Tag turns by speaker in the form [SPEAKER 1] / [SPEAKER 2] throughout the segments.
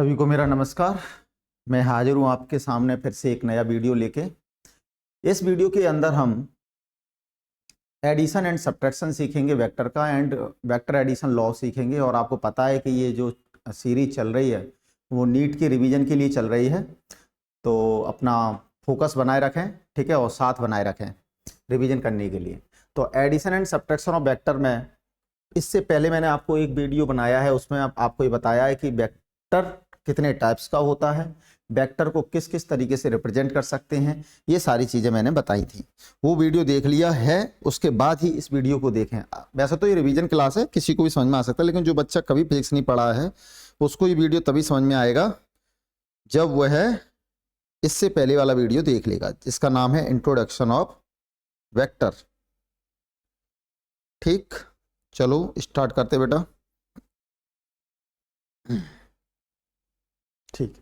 [SPEAKER 1] सभी को मेरा नमस्कार। मैं हाजिर हूँ आपके सामने फिर से एक नया वीडियो लेके। इस वीडियो के अंदर हम एडिशन एंड सब्ट्रैक्शन सीखेंगे वेक्टर का, एंड वेक्टर एडिशन लॉ सीखेंगे। और आपको पता है कि ये जो सीरीज चल रही है वो नीट की रिवीजन के लिए चल रही है, तो अपना फोकस बनाए रखें, ठीक है, और साथ बनाए रखें रिवीजन करने के लिए। तो addition and subtraction of vector में इससे पहले मैंने आपको एक वीडियो बनाया है, उसमें आपको ये बताया है कि वेक्टर कितने टाइप्स का होता है, वेक्टर को किस किस तरीके से रिप्रेजेंट कर सकते हैं, ये सारी चीजें मैंने बताई थी। वो वीडियो देख लिया है, उसके बाद ही इस वीडियो को देखें। वैसे तो ये रिवीजन क्लास है, किसी को भी समझ में आ सकता है, लेकिन जो बच्चा कभी फिजिक्स नहीं पढ़ा है उसको ये वीडियो तभी समझ में आएगा जब वह इससे पहले वाला वीडियो देख लेगा, जिसका नाम है इंट्रोडक्शन ऑफ वेक्टर। ठीक, चलो स्टार्ट करते बेटा। ठीक,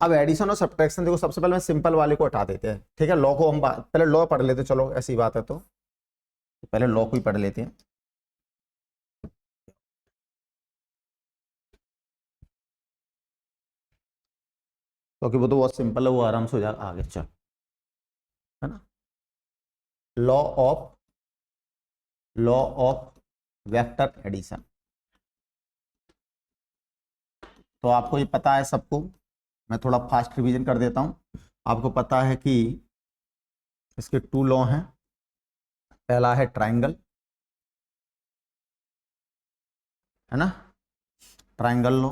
[SPEAKER 1] अब एडिशन और सब्ट्रैक्शन देखो, सबसे पहले मैं सिंपल वाले को हटा देते हैं, ठीक है। लॉ को हम पहले लॉ पढ़ लेते हैं, चलो ऐसी बात है तो पहले लॉ को ही पढ़ लेते हैं। क्योंकि वो तो बहुत सिंपल है, वो आराम से हो जाएगा आगे, चल, है ना। लॉ ऑफ वेक्टर एडिशन, तो आपको ये पता है सबको। मैं थोड़ा फास्ट रिवीजन कर देता हूं। आपको पता है कि इसके टू लॉ हैं। पहला है ट्राइंगल, है ना, ट्राइंगल लॉ।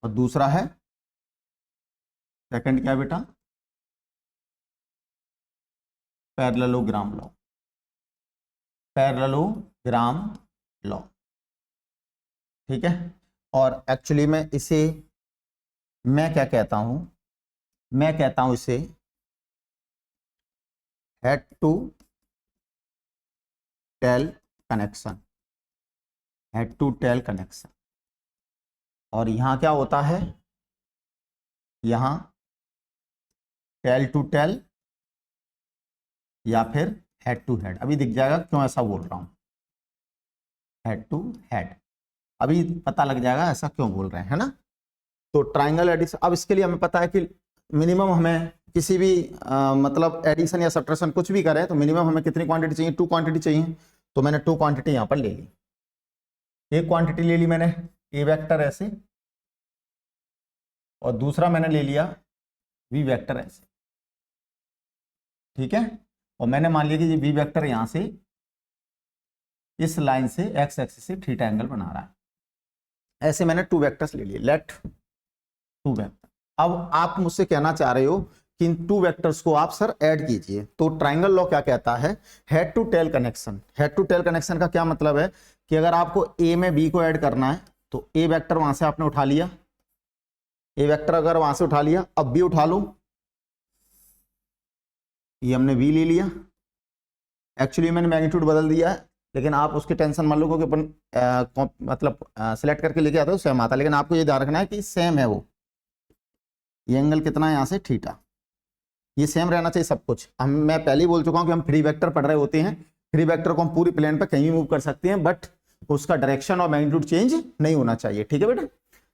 [SPEAKER 1] और दूसरा है, सेकंड क्या है बेटा, पैरेललोग्राम लॉ। पैरेललोग्राम लॉ, ठीक है। और एक्चुअली में इसे मैं क्या कहता हूं, मैं कहता हूं इसे head to tail connection, head to tail connection. और यहां क्या होता है, यहां टेल टू टेल या फिर हेड टू हेड। अभी दिख जाएगा क्यों ऐसा बोल रहा हूं, हेड टू हेड, अभी पता लग जाएगा ऐसा क्यों बोल रहे हैं, है ना। तो ट्राइंगल एडिशन, अब इसके लिए हमें पता है कि मिनिमम हमें किसी भी मतलब एडिशन या सब्ट्रैक्शन कुछ भी करें तो मिनिमम हमें कितनी क्वांटिटी चाहिए, टू क्वांटिटी चाहिए। तो मैंने टू क्वांटिटी यहां पर ले ली। एक क्वांटिटी ले ली मैंने ए वेक्टर ऐसे, और दूसरा मैंने ले लिया वी वेक्टर ऐसे, ठीक है। और मैंने मान लिया कि ये वी वेक्टर यहां से इस लाइन से एक्स एक्सिस से थीटा एंगल बना रहा है। ऐसे मैंने टू वेक्टर्स ले लिए, लेट टू वेक्टर। अब आप मुझसे कहना चाह रहे हो कि इन टू वेक्टर्स को आप सर ऐड कीजिए, तो ट्राइंगल लॉ क्या कहता है, head to tail connection. Head to tail connection का क्या मतलब है कि अगर आपको ए में बी को ऐड करना है तो ए वेक्टर वहां से आपने उठा लिया, ए वेक्टर अगर वहां से उठा लिया, अब बी उठा लो, ये हमने बी ले लिया। एक्चुअली मैंने मैग्नीट्यूड बदल दिया है, लेकिन आप उसकी टेंशन मान लो कि अपन मतलब सिलेक्ट करके लेके आते हो सेम आता है, लेकिन आपको ये ध्यान रखना है कि सेम है वो, ये एंगल कितना है यहाँ से थीटा, ये सेम रहना चाहिए सब कुछ। मैं पहले ही बोल चुका हूं कि हम फ्री वेक्टर पढ़ रहे होते हैं, फ्री वेक्टर को हम पूरी प्लेन पर कहीं भी मूव कर सकते हैं, बट उसका डायरेक्शन और मैग्नीट्यूड चेंज नहीं होना चाहिए, ठीक है बेटा।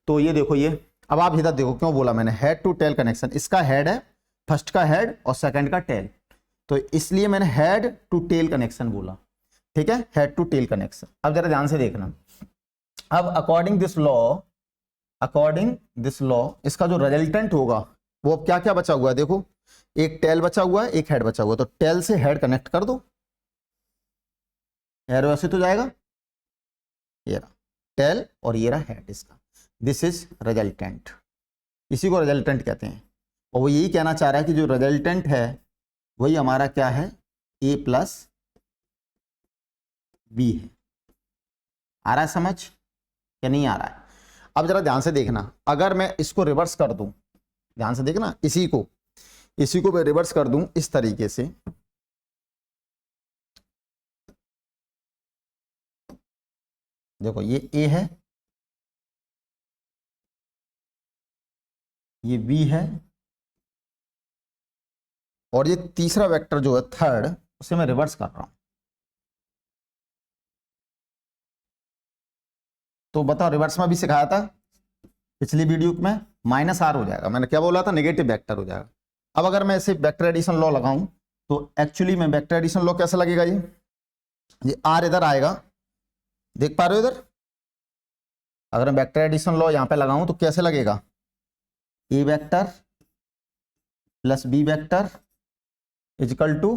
[SPEAKER 1] तो ये देखो, ये अब आप इधर देखो, क्यों बोला मैंने हेड टू टेल कनेक्शन, इसका हेड है, फर्स्ट का हेड और सेकंड का टेल, तो इसलिए मैंने हेड टू टेल कनेक्शन बोला, ठीक है, हेड टू टेल कनेक्शन। अब जरा ध्यान से देखना, अब अकॉर्डिंग दिस लॉ इसका जो रिजल्टेंट होगा वो क्या क्या बचा हुआ है, देखो एक टेल बचा हुआ है, एक हेड बचा हुआ है, तो टेल से हेड कनेक्ट कर दो, एरो ऐसे तो जाएगा, ये रहा टेल और ये रहा हेड इसका, दिस इज रिजल्टेंट, इसी को रिजल्टेंट कहते हैं। और वो यही कहना चाह रहा है कि जो रिजल्टेंट है वही हमारा क्या है, ए प्लस बी है। आ रहा है समझ या नहीं आ रहा है। अब जरा ध्यान से देखना, अगर मैं इसको रिवर्स कर दूं, ध्यान से देखना, इसी को मैं रिवर्स कर दूं इस तरीके से, देखो ये ए है, ये बी है, और ये तीसरा वेक्टर जो है थर्ड, उसे मैं रिवर्स कर रहा हूं। तो बताओ, रिवर्स में भी सिखाया था, पिछली वीडियो में माइनस आर हो जाएगा, मैंने क्या बोला था, नेगेटिव वेक्टर हो जाएगा। अब अगर मैं इसे वेक्टर एडिशन लॉ लगाऊं तो एक्चुअली में वेक्टर एडिशन लॉ कैसा लगेगा, ये आर इधर आएगा, देख पा रहे हो इधर, अगर मैं वेक्टर एडिशन लॉ यहां पे लगाऊं तो कैसे लगेगा, A vector plus B vector is equal to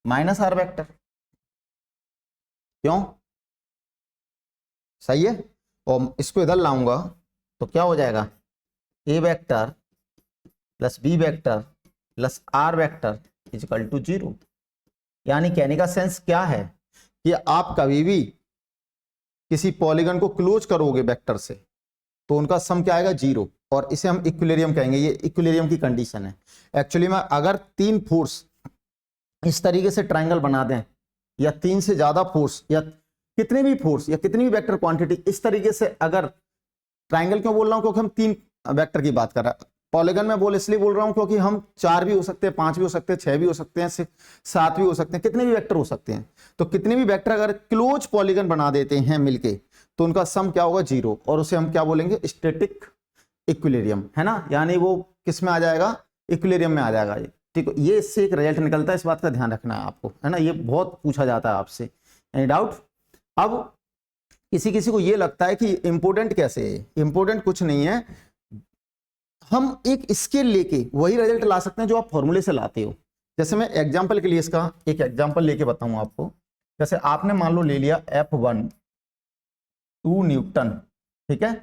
[SPEAKER 1] minus R vector. क्यों, सही है। और इसको इधर लाऊंगा तो क्या हो जाएगा, A vector plus B vector plus R vector is equal to 0। यानी कहने का सेंस क्या है कि आप कभी भी किसी पॉलीगन को क्लोज करोगे वेक्टर से तो उनका सम क्या आएगा, 0, और इसे हम इक्विलिब्रियम कहेंगे। ये इक्विलिब्रियम की कंडीशन है। एक्चुअली में अगर 3 फोर्स इस तरीके से ट्रायंगल बना दें, या 3 से ज्यादा फोर्स, या कितने भी फोर्स या कितनी भी वेक्टर क्वांटिटी इस तरीके से, अगर ट्रायंगल क्यों बोल रहा हूं, क्योंकि हम 3 वेक्टर की बात कर रहे हैं। पॉलीगन में इसलिए बोल रहा हूं क्योंकि हम 4 भी हो सकते हैं, 5 भी हो सकते हैं, 6 भी हो सकते हैं, 7 भी हो सकते हैं, कितने भी वेक्टर हो सकते हैं। तो कितने भी वेक्टर अगर क्लोज पॉलीगन बना देते हैं मिलके तो उनका सम क्या होगा, 0, और उसे हम क्या बोलेंगे, स्टैटिक इक्विलिब्रियम, है ना। यानी वो किस में आ जाएगा, इक्विलिब्रियम में आ जाएगा ये, ठीक है। ये इससे एक रिजल्ट निकलता है, इस बात का ध्यान रखना है आपको, है ना। ये बहुत पूछा जाता है आपसे, एनी डाउट। अब किसी किसी को ये लगता है कि इंपोर्टेंट कैसे है, इंपोर्टेंट कुछ नहीं है, हम एक स्केल लेके वही रिजल्ट ला सकते हैं जो आप फॉर्मूले से लाते हो। जैसे मैं एग्जांपल के लिए इसका एक एग्जांपल लेके बताऊं आपको। जैसे आपने मान लो ले लिया F1 2 न्यूटन, ठीक है,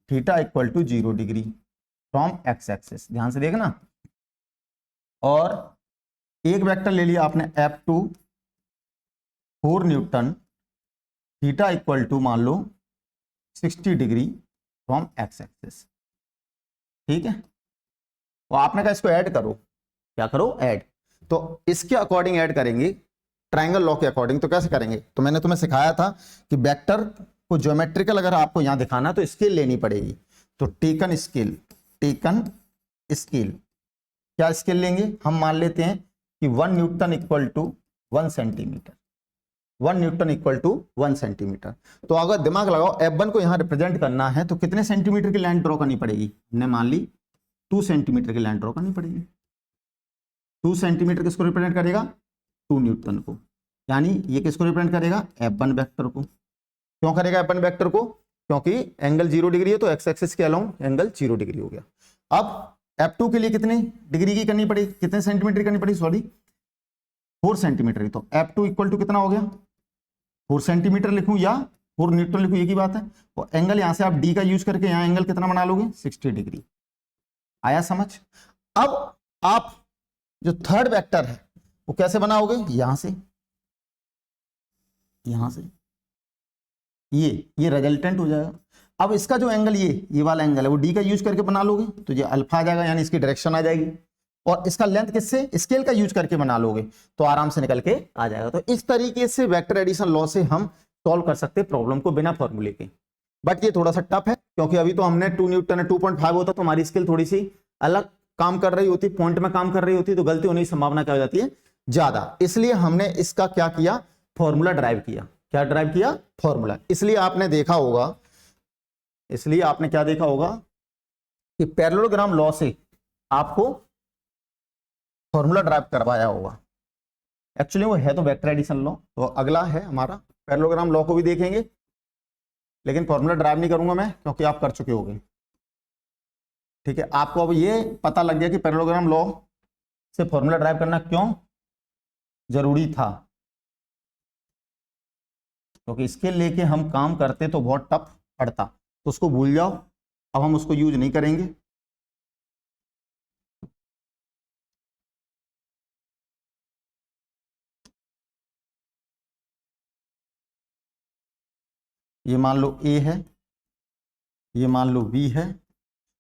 [SPEAKER 1] theta equal to 0 degree from X axis, ध्यान से देखना। और एक वेक्टर ले लिया आपने F2 4 Newton, theta equal to मान लो 60 डिग्री फ्रॉम एक्स एक्सिस, ठीक है। तो आपने कहा इसको ऐड करो, क्या करो, ऐड। तो इसके अकॉर्डिंग ऐड करेंगे, ट्रायंगल लॉ के अकॉर्डिंग। तो कैसे करेंगे, तो मैंने तुम्हें सिखाया था कि वेक्टर को ज्योमेट्रिकल अगर आपको यहां दिखाना तो स्केल लेनी पड़ेगी। तो टेकन स्केल, टेकन स्केल, क्या स्केल लेंगे, हम मान लेते हैं कि 1 newton equal to 1 centimetre, 1 newton equal to 1 centimetre. तो अगर दिमाग लगाओ F1 को यहां रिप्रेजेंट करना है तो कितने सेंटीमीटर की लाइन ड्रॉ करनी पड़ेगी, हमने मान ली 2 सेंटीमीटर की लाइन ड्रॉ करनी पड़ेगी। 2 सेंटीमीटर किसको रिप्रेजेंट करेगा, 2 न्यूटन को। यानी ये किसको रिप्रेजेंट करेगा, F1 वेक्टर को। क्यों करेगा F1 वेक्टर को, क्योंकि एंगल 0 डिग्री है तो एक्स एक्सिस के अलोंग एंगल 0 डिग्री हो गया। अब F2 के लिए कितने डिग्री की करनी पड़ेगी, कितने सेंटीमीटर की करनी पड़ेगी, सॉरी 4 सेंटीमीटर की। तो F2 इक्वल टू कितना हो गया, 4 सेंटीमीटर लिखूं या 4 न्यूटन लिखूं, एक ही बात है। और एंगल यहां से आप डी का यूज करके यहां एंगल कितना बना लोगे, 60 डिग्री। आया समझ। अब आप जो थर्ड वेक्टर है वो कैसे बनाओगे, यहां से, यहां से ये रिजल्टेंट हो जाएगा। अब इसका जो एंगल ये वाला एंगल है वो डी का यूज करके बना लोगे तो ये अल्फा आ जाएगा, यानी इसकी डायरेक्शन आ जाएगी। और इसका लेंथ किससे, स्केल का यूज करके बना लोगे तो आराम से निकल के आ जाएगा। तो इस तरीके से वेक्टर एडिशन लॉ से हम सॉल्व कर सकते हैं प्रॉब्लम को बिना फॉर्मूले के। बट ये थोड़ा सा टफ है क्योंकि अभी तो हमने 2 न्यूटन 2.5 होता तो हमारी स्केल थोड़ी सी अलग काम कर रही होती, पॉइंट में काम कर रही होती, तो गलती होने की संभावना क्या हो जाती है, ज्यादा। इसलिए हमने इसका क्या किया, फॉर्मूला ड्राइव किया। क्या ड्राइव किया, फॉर्मूला। इसलिए आपने देखा होगा, इसलिए आपने क्या देखा होगा कि पैरेललोग्राम लॉ से आपको फॉर्मूला ड्राइव करवाया होगा। एक्चुअली वो है तो वेक्टर एडिशन लॉ। तो अगला है हमारा पैरेललोग्राम लॉ को भी देखेंगे, लेकिन फॉर्मूला ड्राइव नहीं करूंगा मैं क्योंकि आप कर चुके होंगे, ठीक है। आपको अब ये पता लग गया कि पैरेललोग्राम लॉ से फॉर्मूला ड्राइव करना क्यों जरूरी था, क्योंकि इसके लेके हम काम करते तो बहुत टफ पड़ता। तो उसको भूल जाओ, अब हम उसको यूज नहीं करेंगे। ये मान लो ए है, ये मान लो बी है,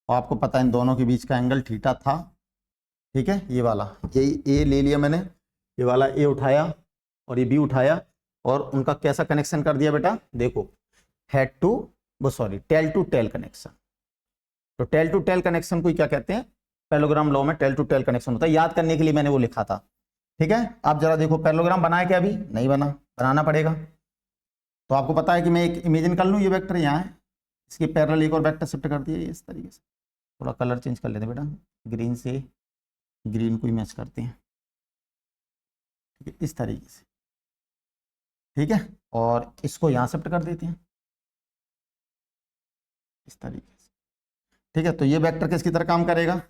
[SPEAKER 1] और आपको पता है इन दोनों के बीच का एंगल थीटा था, ठीक है। ये वाला ए ले लिया मैंने, ये वाला ए उठाया और ये बी उठाया, और उनका कैसा कनेक्शन कर दिया बेटा, देखो head to tail to tail connection. तो टेल टू टेल कनेक्शन को क्या कहते हैं, पैरेललोग्राम लॉ में टेल टू टेल कनेक्शन होता है। याद करने के लिए मैंने वो लिखा था, ठीक है। आप जरा देखो पैरेललोग्राम बनाया क्या, अभी नहीं बना, बनाना पड़ेगा। तो आपको पता है कि मैं एक इमेजिन कर लूँ, ये वेक्टर यहाँ है, इसके पैरेलल एक और वेक्टर शिफ्ट कर दिया इस तरीके से। थोड़ा कलर चेंज कर लेते हैं बेटा, ग्रीन से ग्रीन को ही मैच करते हैं, ठीक है, इस तरीके से, ठीक है। और इसको यहाँ शिफ्ट कर देते हैं इस तरीके से, ठीक है। तो ये वेक्टर किसकी तरह काम करेगा,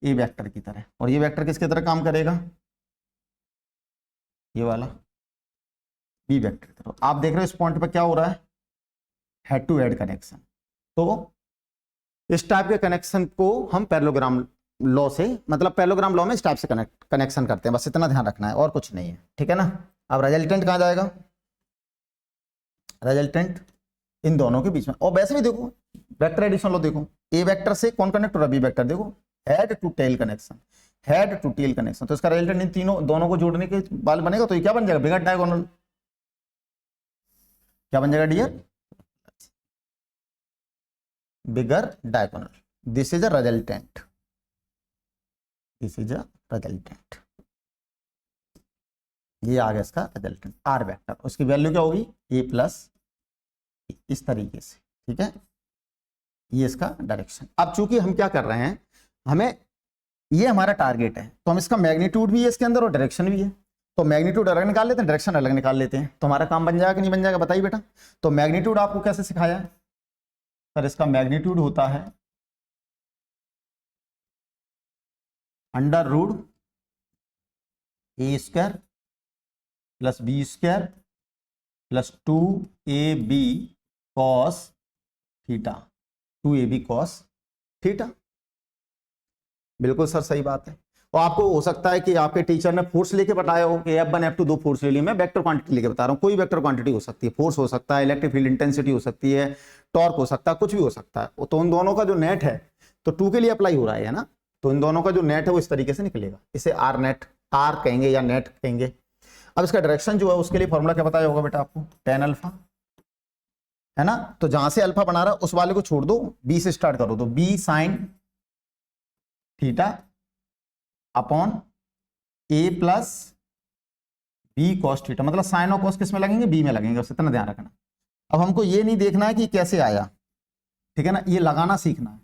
[SPEAKER 1] ए वेक्टर की तरह, और ये वेक्टर किसकी तरह काम करेगा, ये वाला बी वेक्टर की तरह। आप देख रहे हो इस पॉइंट पर क्या हो रहा है, हेड टू हेड कनेक्शन। तो इस टाइप के कनेक्शन को हम पैरेललोग्राम लॉ से, मतलब पैरेललोग्राम लॉ में इस टाइप से कनेक्शन करते हैं, बस इतना ध्यान रखना है और कुछ नहीं है, ठीक है ना। अब रिजल्टेंट कहाँ जाएगा, रिजल्टेंट इन दोनों के बीच में। और वैसे भी देखो वेक्टर एडिशन लॉ देखो, ए वेक्टर से कौन कनेक्ट हो रहा है, बी वेक्टर, देखो head to tail connection, head to tail connection. तो इसका रिजल्टेंट इन तीनों दोनों को जोड़ने के बाद बनेगा, तो ये क्या बन जाएगा, बिगर डायगोनल। क्या बन जाएगा dear, bigger diagonal. This is a resultant, this is a resultant, ये आ गया इसका रिजल्टेंट आर वेक्टर। उसकी वैल्यू क्या होगी, ए प्लस, इस तरीके से, ठीक है। ये इसका डायरेक्शन। अब चूंकि हम क्या कर रहे हैं, हमें ये हमारा टारगेट है, तो हम इसका मैग्नीट्यूड भी है इसके अंदर और डायरेक्शन भी है। तो मैग्नीट्यूड अलग निकाल लेते हैं, डायरेक्शन अलग निकाल लेते हैं, तो हमारा काम बन जाएगा कि नहीं बन जाएगा, बताइए बेटा। तो मैग्नीट्यूड आपको कैसे सिखाया है सर, इसका मैग्नीट्यूड होता है under root A square plus B square plus 2ab cos theta, 2ab cos theta. बिल्कुल सर सही बात है। और आपको हो सकता है कि आपके टीचर ने फोर्स लेके बताया हो कि F1 F2 दो फोर्स ले लिए, मैं वेक्टर क्वांटिटी लेके बता रहा हूँ, कोई वेक्टर क्वांटिटी हो सकती है, फोर्स हो सकता है, इलेक्ट्रिक फील्ड इंटेंसिटी हो सकती है, टॉर्क हो सकता है, कुछ भी हो सकता है। तो उन दोनों का जो नेट है, तो 2 के लिए अप्लाई हो रहा है ना, तो इन दोनों का जो नेट है वो इस तरीके से निकलेगा, इसे आर नेट, आर कहेंगे या नेट कहेंगे। अब इसका डायरेक्शन जो है उसके लिए फॉर्मूला क्या बताया होगा बेटा आपको, tan अल्फा, है ना। तो जहां से अल्फा बना रहा है उस वाले को छोड़ दो, बी से स्टार्ट करो, तो बी साइन थीटा अपॉन ए प्लस बी कॉस थीटा, मतलब साइन और कॉस किस में लगेंगे, बी में लगेंगे, बस इतना ध्यान रखना। अब हमको ये नहीं देखना है कि कैसे आया, ठीक है ना, ये लगाना सीखना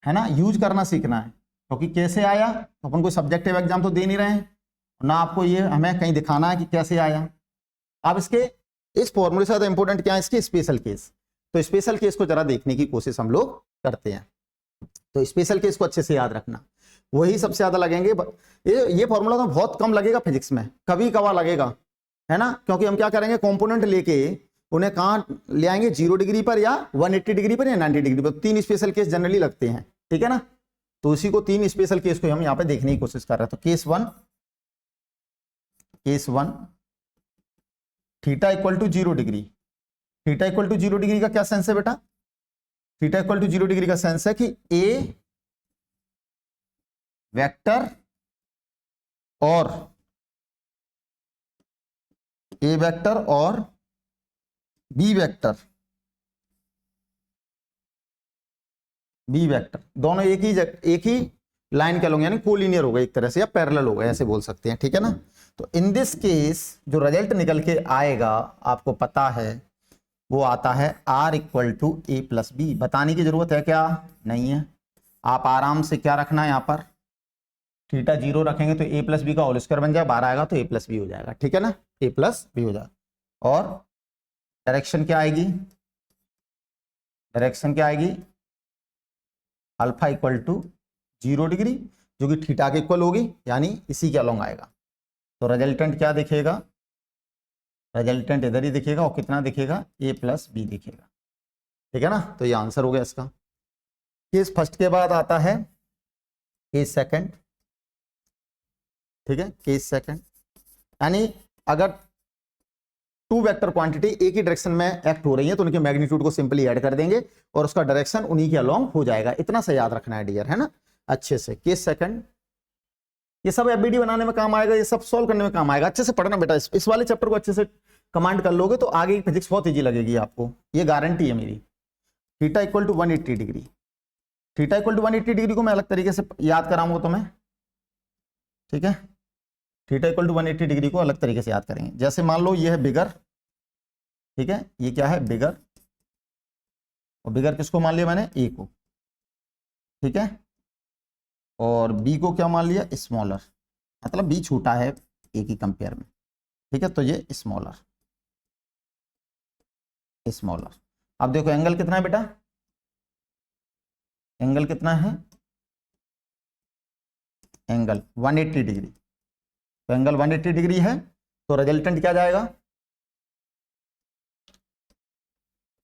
[SPEAKER 1] है ना, यूज करना सीखना है, क्योंकि कैसे आया तो अपन कोई सब्जेक्टिव एग्जाम तो दे नहीं रहे हैं ना, आपको ये हमें कहीं दिखाना है कि कैसे आया। अब इसके इस फॉर्मूले से ज्यादा इंपॉर्टेंट क्या है, इसके स्पेशल केस। तो स्पेशल केस को जरा देखने की कोशिश हम लोग करते हैं। तो स्पेशल केस को अच्छे से याद रखना, वही सबसे ज्यादा लगेंगे। ये फॉर्मूला तो बहुत कम लगेगा फिजिक्स में, कभी कभार लगेगा, है ना, क्योंकि हम क्या करेंगे, कंपोनेंट लेके उन्हें कहाँ ले आएंगे, 0 डिग्री पर या 180 डिग्री पर या 90 डिग्री पर। 3 स्पेशल केस जनरली लगते हैं, ठीक है ना। तो उसी को 3 स्पेशल केस को हम यहाँ पे देखने की कोशिश कर रहे हैं। तो case one theta equal to 0 degree, theta equal to 0 degree का क्या सेंस है बेटा, थीटा इक्वल टू 0 डिग्री का सेंस है कि ए वेक्टर और बी वेक्टर दोनों एक ही लाइन के लोग, यानी कोलिनियर हो गए एक तरह से, या पैरेलल हो गए, ऐसे बोल सकते हैं, ठीक है ना। तो इन दिस केस जो रिजल्ट निकल के आएगा आपको पता है, वो आता है R equal to A plus B. बताने की जरूरत है क्या, नहीं है। आप आराम से क्या रखना है, यहाँ पर थीटा 0 रखेंगे तो a प्लस बी का होल स्क्वायर बन जाएगा, 12 आएगा तो a प्लस बी हो जाएगा, ठीक है ना, a प्लस बी हो जाएगा। और डायरेक्शन क्या आएगी, डायरेक्शन क्या आएगी, अल्फा इक्वल टू 0 डिग्री, जो कि थीटा के इक्वल होगी, यानी इसी के अलोंग आएगा। तो रिजल्टेंट क्या दिखेगा, रिजल्टेंट इधर ही दिखेगा, और कितना दिखेगा, a प्लस बी दिखेगा, ठीक है ना। तो ये आंसर हो गया इसका। केस फर्स्ट के बाद आता है केस सेकंड, ठीक है, केस सेकंड, यानी अगर 2 वेक्टर क्वांटिटी एक ही डायरेक्शन में एक्ट हो रही है तो उनके मैग्नीट्यूड को सिंपली ऐड कर देंगे और उसका डायरेक्शन उन्हीं के अलोंग हो जाएगा। इतना से याद रखना है डियर, है ना, अच्छे से। केस सेकंड, ये सब एफबीडी बनाने में काम आएगा, ये सब सॉल्व करने में काम आएगा। अच्छे से पढ़ना बेटा, इस वाले चैप्टर को अच्छे से कमांड कर लोगे तो आगे की फिजिक्स बहुत ईजी लगेगी आपको, ये गारंटी है मेरी। Theta equal to 180 degree, theta equal to 180 degree को मैं अलग तरीके से याद कराऊंगा तुम्हें, ठीक है। थीटा इक्वल टू 180 डिग्री को अलग तरीके से याद करेंगे। जैसे मान लो ये है बिगर ठीक है, ये क्या है, बिगर, और बिगर किसको मान लिया मैंने, ए को, ठीक है, और बी को क्या मान लिया, स्मॉलर, मतलब बी छोटा है ए की कंपेयर में, ठीक है, तो ये स्मॉलर, स्मॉलर। अब देखो एंगल कितना है बेटा, एंगल कितना है, एंगल 180 डिग्री, तो एंगल 180 डिग्री है, तो रिजल्टेंट क्या जाएगा,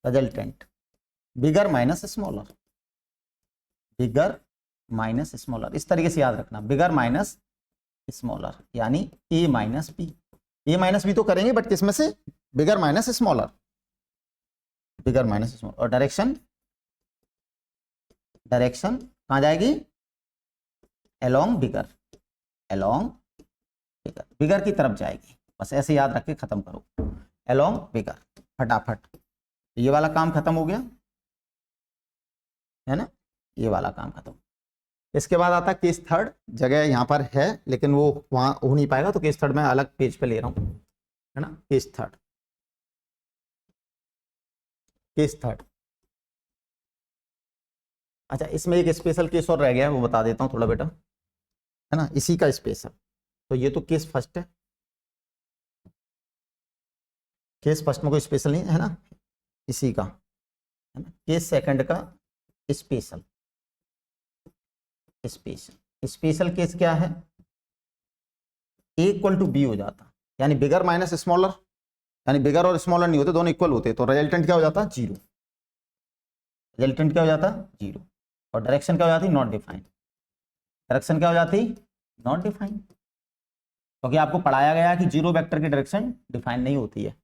[SPEAKER 1] resultant bigger minus smaller, bigger minus smaller, इस तरीके से याद रखना, बिगर माइनस स्मॉलर, यानी ए माइनस बी, ए माइनस बी तो करेंगे बट किसमें से, bigger minus smaller, bigger minus smaller, और डायरेक्शन, डायरेक्शन कहां जाएगी, अलोंग बिगर, अलोंग बिगर, बिगर की तरफ जाएगी, बस ऐसे याद रख के खत्म करो, अलोंग बिगर, फटाफट, ये वाला काम खत्म हो गया है ना, ये वाला काम खत्म। इसके बाद आता है केस थर्ड, जगह यहाँ पर है लेकिन वो वहां हो नहीं पाएगा, तो केस थर्ड मैं अलग पेज पे ले रहा हूँ, है ना, केस थर्ड, केस थर्ड। अच्छा, इसमें एक स्पेशल केस और रह गया है, वो बता देता हूँ थोड़ा बेटा, है ना, इसी का स्पेशल, तो ये तो केस फर्स्ट है, केस फर्स्ट में कोई स्पेशल नहीं है ना, इसी का, है ना, केस सेकंड का स्पेशल, स्पेशल, स्पेशल केस क्या है, ए इक्वल टू बी हो जाता, यानी बिगर माइनस स्मॉलर, यानी बिगर और स्मॉलर नहीं होते, दोनों इक्वल होते, तो रिजल्टेंट क्या हो जाता, जीरो, रिजल्टेंट क्या हो जाता, जीरो, और डायरेक्शन क्या हो जाती, नॉट डिफाइंड, डायरेक्शन क्या हो जाती, नॉट डिफाइंड, क्योंकि आपको पढ़ाया गया कि जीरो वेक्टर की डायरेक्शन डिफाइन नहीं होती है,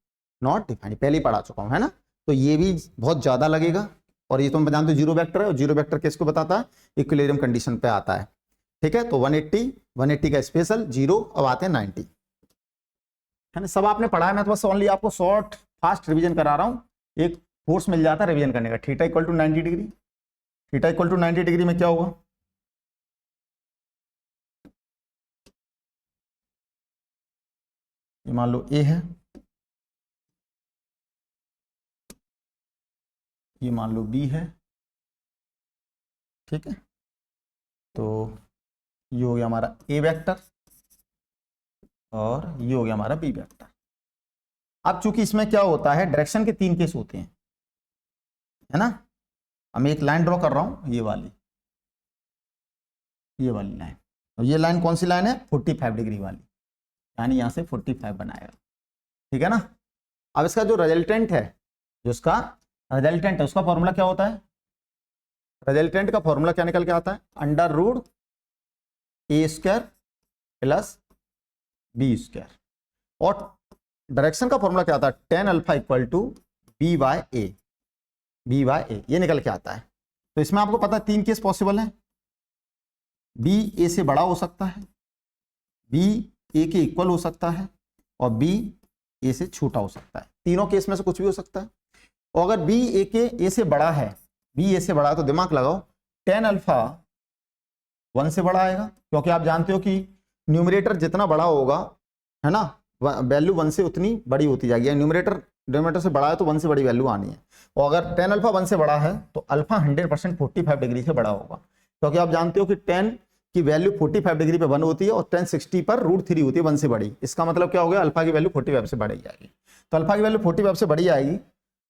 [SPEAKER 1] नॉट डिफाइंड, पहले ही पढ़ा चुका हूं, है ना, तो ये भी बहुत ज्यादा लगेगा, और ये तुम जानते हो जीरो वेक्टर है, और जीरो वेक्टर किसको बताता है, इक्विलिब्रियम कंडीशन पे आता है, ठीक है, तो 180 का स्पेशल, जीरो, अब आते हैं 90, है ना, सब आपने पढ़ा है, मैं तो बस ओनली आपको शॉर्ट फास्ट रिवीजन करा रहा हूँ, एक फोर्स मिल जाता है रिवीजन करने का, theta equal to 90 degree, theta equal to 90 degree में क्या होगा, ये मान लो ए है, ये मान लो बी है, ठीक है, तो ये हो गया हमारा ए वेक्टर, और ये हो गया हमारा बी वेक्टर। अब चूंकि इसमें क्या होता है, डायरेक्शन के तीन केस होते हैं, है ना, अब मैं एक लाइन ड्रॉ कर रहा हूं, ये वाली लाइन, और ये लाइन कौन सी लाइन है, 45 डिग्री वाली, यानी यहां से 45 बनाएगा, ठीक है ना। अब इसका जो रिजल्टेंट है, जो इसका रिजल्टेंट है, उसका फॉर्मूला क्या होता है, रिजल्टेंट का फॉर्मूला क्या निकल के आता है, under root A square plus B square, और डायरेक्शन का फॉर्मूला क्या आता है, tan alpha equal to B by A, B by A, ये निकल के आता है। तो इसमें आपको पता है तीन केस पॉसिबल है, बी ए से बड़ा हो सकता है, बी ए के इक्वल हो सकता है, और बी ए से छोटा हो सकता है, तीनों केस में से कुछ भी हो सकता है। और अगर बी ए के ए से बड़ा है, बी ए से बड़ा है, तो दिमाग लगाओ, tan अल्फा 1 से बड़ा आएगा, क्योंकि आप जानते हो कि न्यूमरेटर जितना बड़ा होगा, है ना, वैल्यू 1 से उतनी बड़ी होती जाएगी, न्यूमरेटर डिनोमिनेटर से बड़ा है तो 1 से बड़ी वैल्यू आनी है, और अगर tan अल्फा 1 से बड़ा है तो अल्फा 100% 45 डिग्री से बड़ा होगा, क्योंकि आप जानते हो कि tan की वैल्यू 45 डिग्री पे 1 होती है, और tan 60 पर √3 होती है 1 से बड़ी, इसका मतलब क्या हो गया, अल्फा की वैल्यू 45 से बढ़ी जाएगी, तो अल्फा की वैल्यू 45 से बढ़ी आएगी,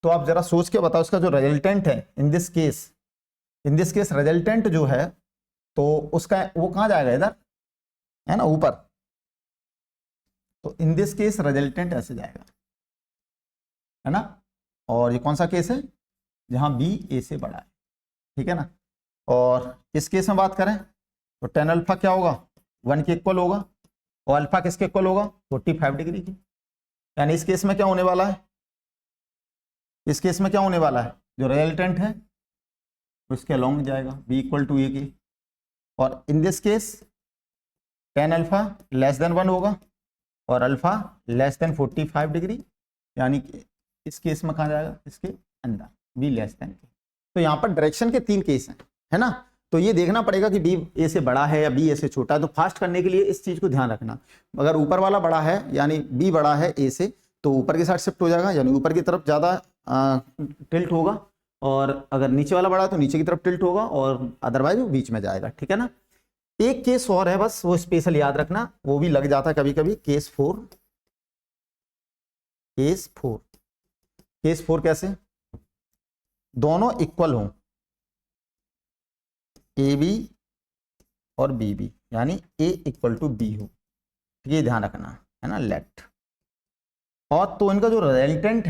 [SPEAKER 1] तो आप जरा सोच के बताओ इसका जो रिजल्टेंट है, इन दिस केस रिजल्टेंट जो है, तो उसका वो कहां जाएगा, इधर है ना, ऊपर, तो इन दिस केस रिजल्टेंट ऐसे जाएगा, है ना, और ये कौन सा केस है, जहां बी ए से बड़ा है, ठीक है ना, और इस केस में बात करें तो tan अल्फा क्या होगा, 1 के इक्वल होगा, और अल्फा किसके इक्वल होगा, 45 डिग्री की, यानी इस केस में क्या होने वाला है, इस केस में क्या होने वाला है, जो रिजल्टेंट है वो इसके अलोंग जाएगा, बी इक्वल टू ए के, और in this case tan alpha less than 1 होगा, और अल्फा लेस देन 45 डिग्री, यानी कि इस केस में कहा जाएगा, इसके अंदर, बी लेस देन के। तो यहाँ पर डायरेक्शन के तीन केस हैं, है ना, तो ये देखना पड़ेगा कि बी ए से बड़ा है या बी ए से छोटा है, तो फास्ट करने के लिए इस चीज को ध्यान रखना, अगर ऊपर वाला बड़ा है यानी बी बड़ा है ए से, तो ऊपर की साइड शिफ्ट हो जाएगा, यानी ऊपर की तरफ ज़्यादा टिल्ट होगा, और अगर नीचे वाला बड़ा तो नीचे की तरफ टिल्ट होगा, और अदरवाइज वो बीच में जाएगा। ठीक है ना। एक केस और है, बस वो स्पेशल याद रखना, वो भी लग जाता है कभी कभी, केस 4। केस 4 कैसे? दोनों इक्वल हों, ए बी और बी बी, यानी ए इक्वल टू बी हो, ये ध्यान रखना है ना, लेट। और तो इनका जो रिजल्टेंट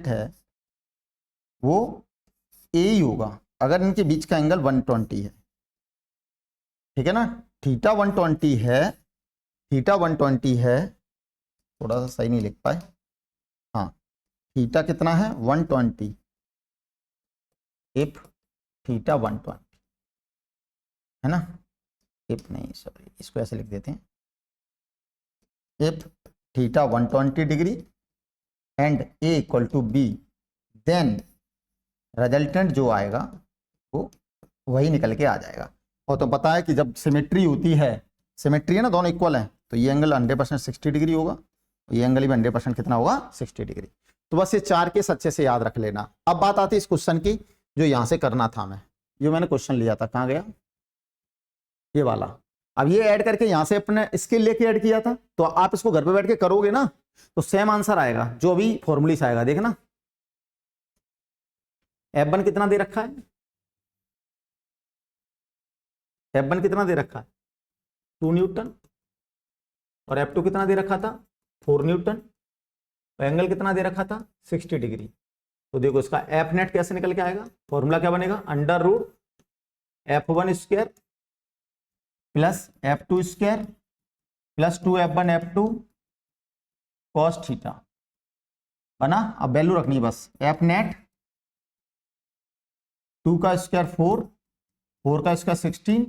[SPEAKER 1] है वो ए ही होगा अगर इनके बीच का एंगल 120 है। ठीक है ना। थीटा 120 है, थोड़ा सा सही नहीं लिख पाए, हाँ, थीटा कितना है 120, इफ थीटा 120 है ना, इफ नहीं सॉरी इसको ऐसे लिख देते हैं, if theta 120 degree and A equal to B, then resultant जो आएगा वो वही निकल के आ जाएगा। और तो पता है कि जब सिमेट्री होती है, सिमेट्री है ना, दोनों इक्वल हैं, तो ये एंगल 100% 60 डिग्री होगा, ये एंगल भी 100% कितना होगा 60 डिग्री। तो बस ये 4 केस अच्छे से याद रख लेना। अब बात आती है इस क्वेश्चन की जो यहां से करना था, जो मैंने क्वेश्चन लिया था, कहां गया ये वाला। अब ये ऐड करके यहां से अपने स्केल लेके ऐड किया था, तो आप इसको घर पे बैठ के करोगे ना तो सेम आंसर आएगा जो अभी फॉर्मूले से आएगा। देखना F1 कितना दे रखा है, F1 कितना दे रखा है 2 न्यूटन, और F2 कितना दे रखा था 4 न्यूटन, और एंगल कितना दे रखा था 60 डिग्री। तो देखो इसका एफ नेट कैसे निकल के आएगा, फॉर्मूला क्या बनेगा, under root F1 square plus F2 square plus 2F1 F2 cos theta बना। अब वैल्यू रखनी है बस, एफ नेट 2 का स्क्वायर 4, 4 का स्क्वायर 16,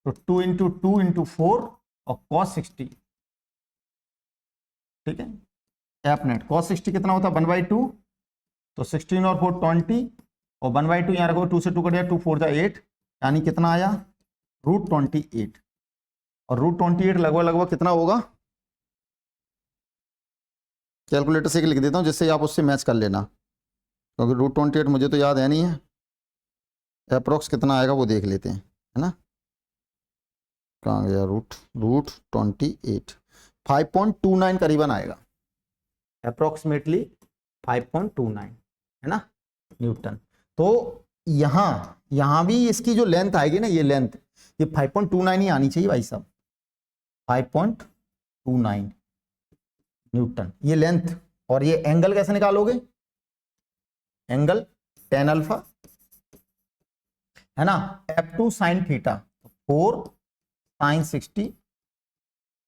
[SPEAKER 1] तो 2 इंटू 2 इंटू 4 और कॉस 60। ठीक है, एफ नेट कॉस 60 कितना होता है 1/2, तो 16 और 4 20, और 1/2 यहाँ रखो, 2 से 2 कट गया, 2 4 जा 8, यानी कितना आया √28। और √28 लगभग लगभग कितना होगा, कैलकुलेटर से लिख देता हूँ जिससे आप उससे मैच कर लेना, क्योंकि √28 मुझे तो याद है नहीं है, अप्रोक्स कितना आएगा वो देख लेते हैं, है ना। कहाँ गया √28, 5.29 करीबन आएगा, अप्रोक्सीमेटली 5.29 है ना न्यूटन। तो यहां भी इसकी जो लेंथ आएगी ना, ये लेंथ ये 5.29 ही आनी चाहिए भाई साहब, 5.29 न्यूटन ये लेंथ। और ये एंगल कैसे निकालोगे, एंगल tan अल्फा है ना, F2 sin theta 4 sin 60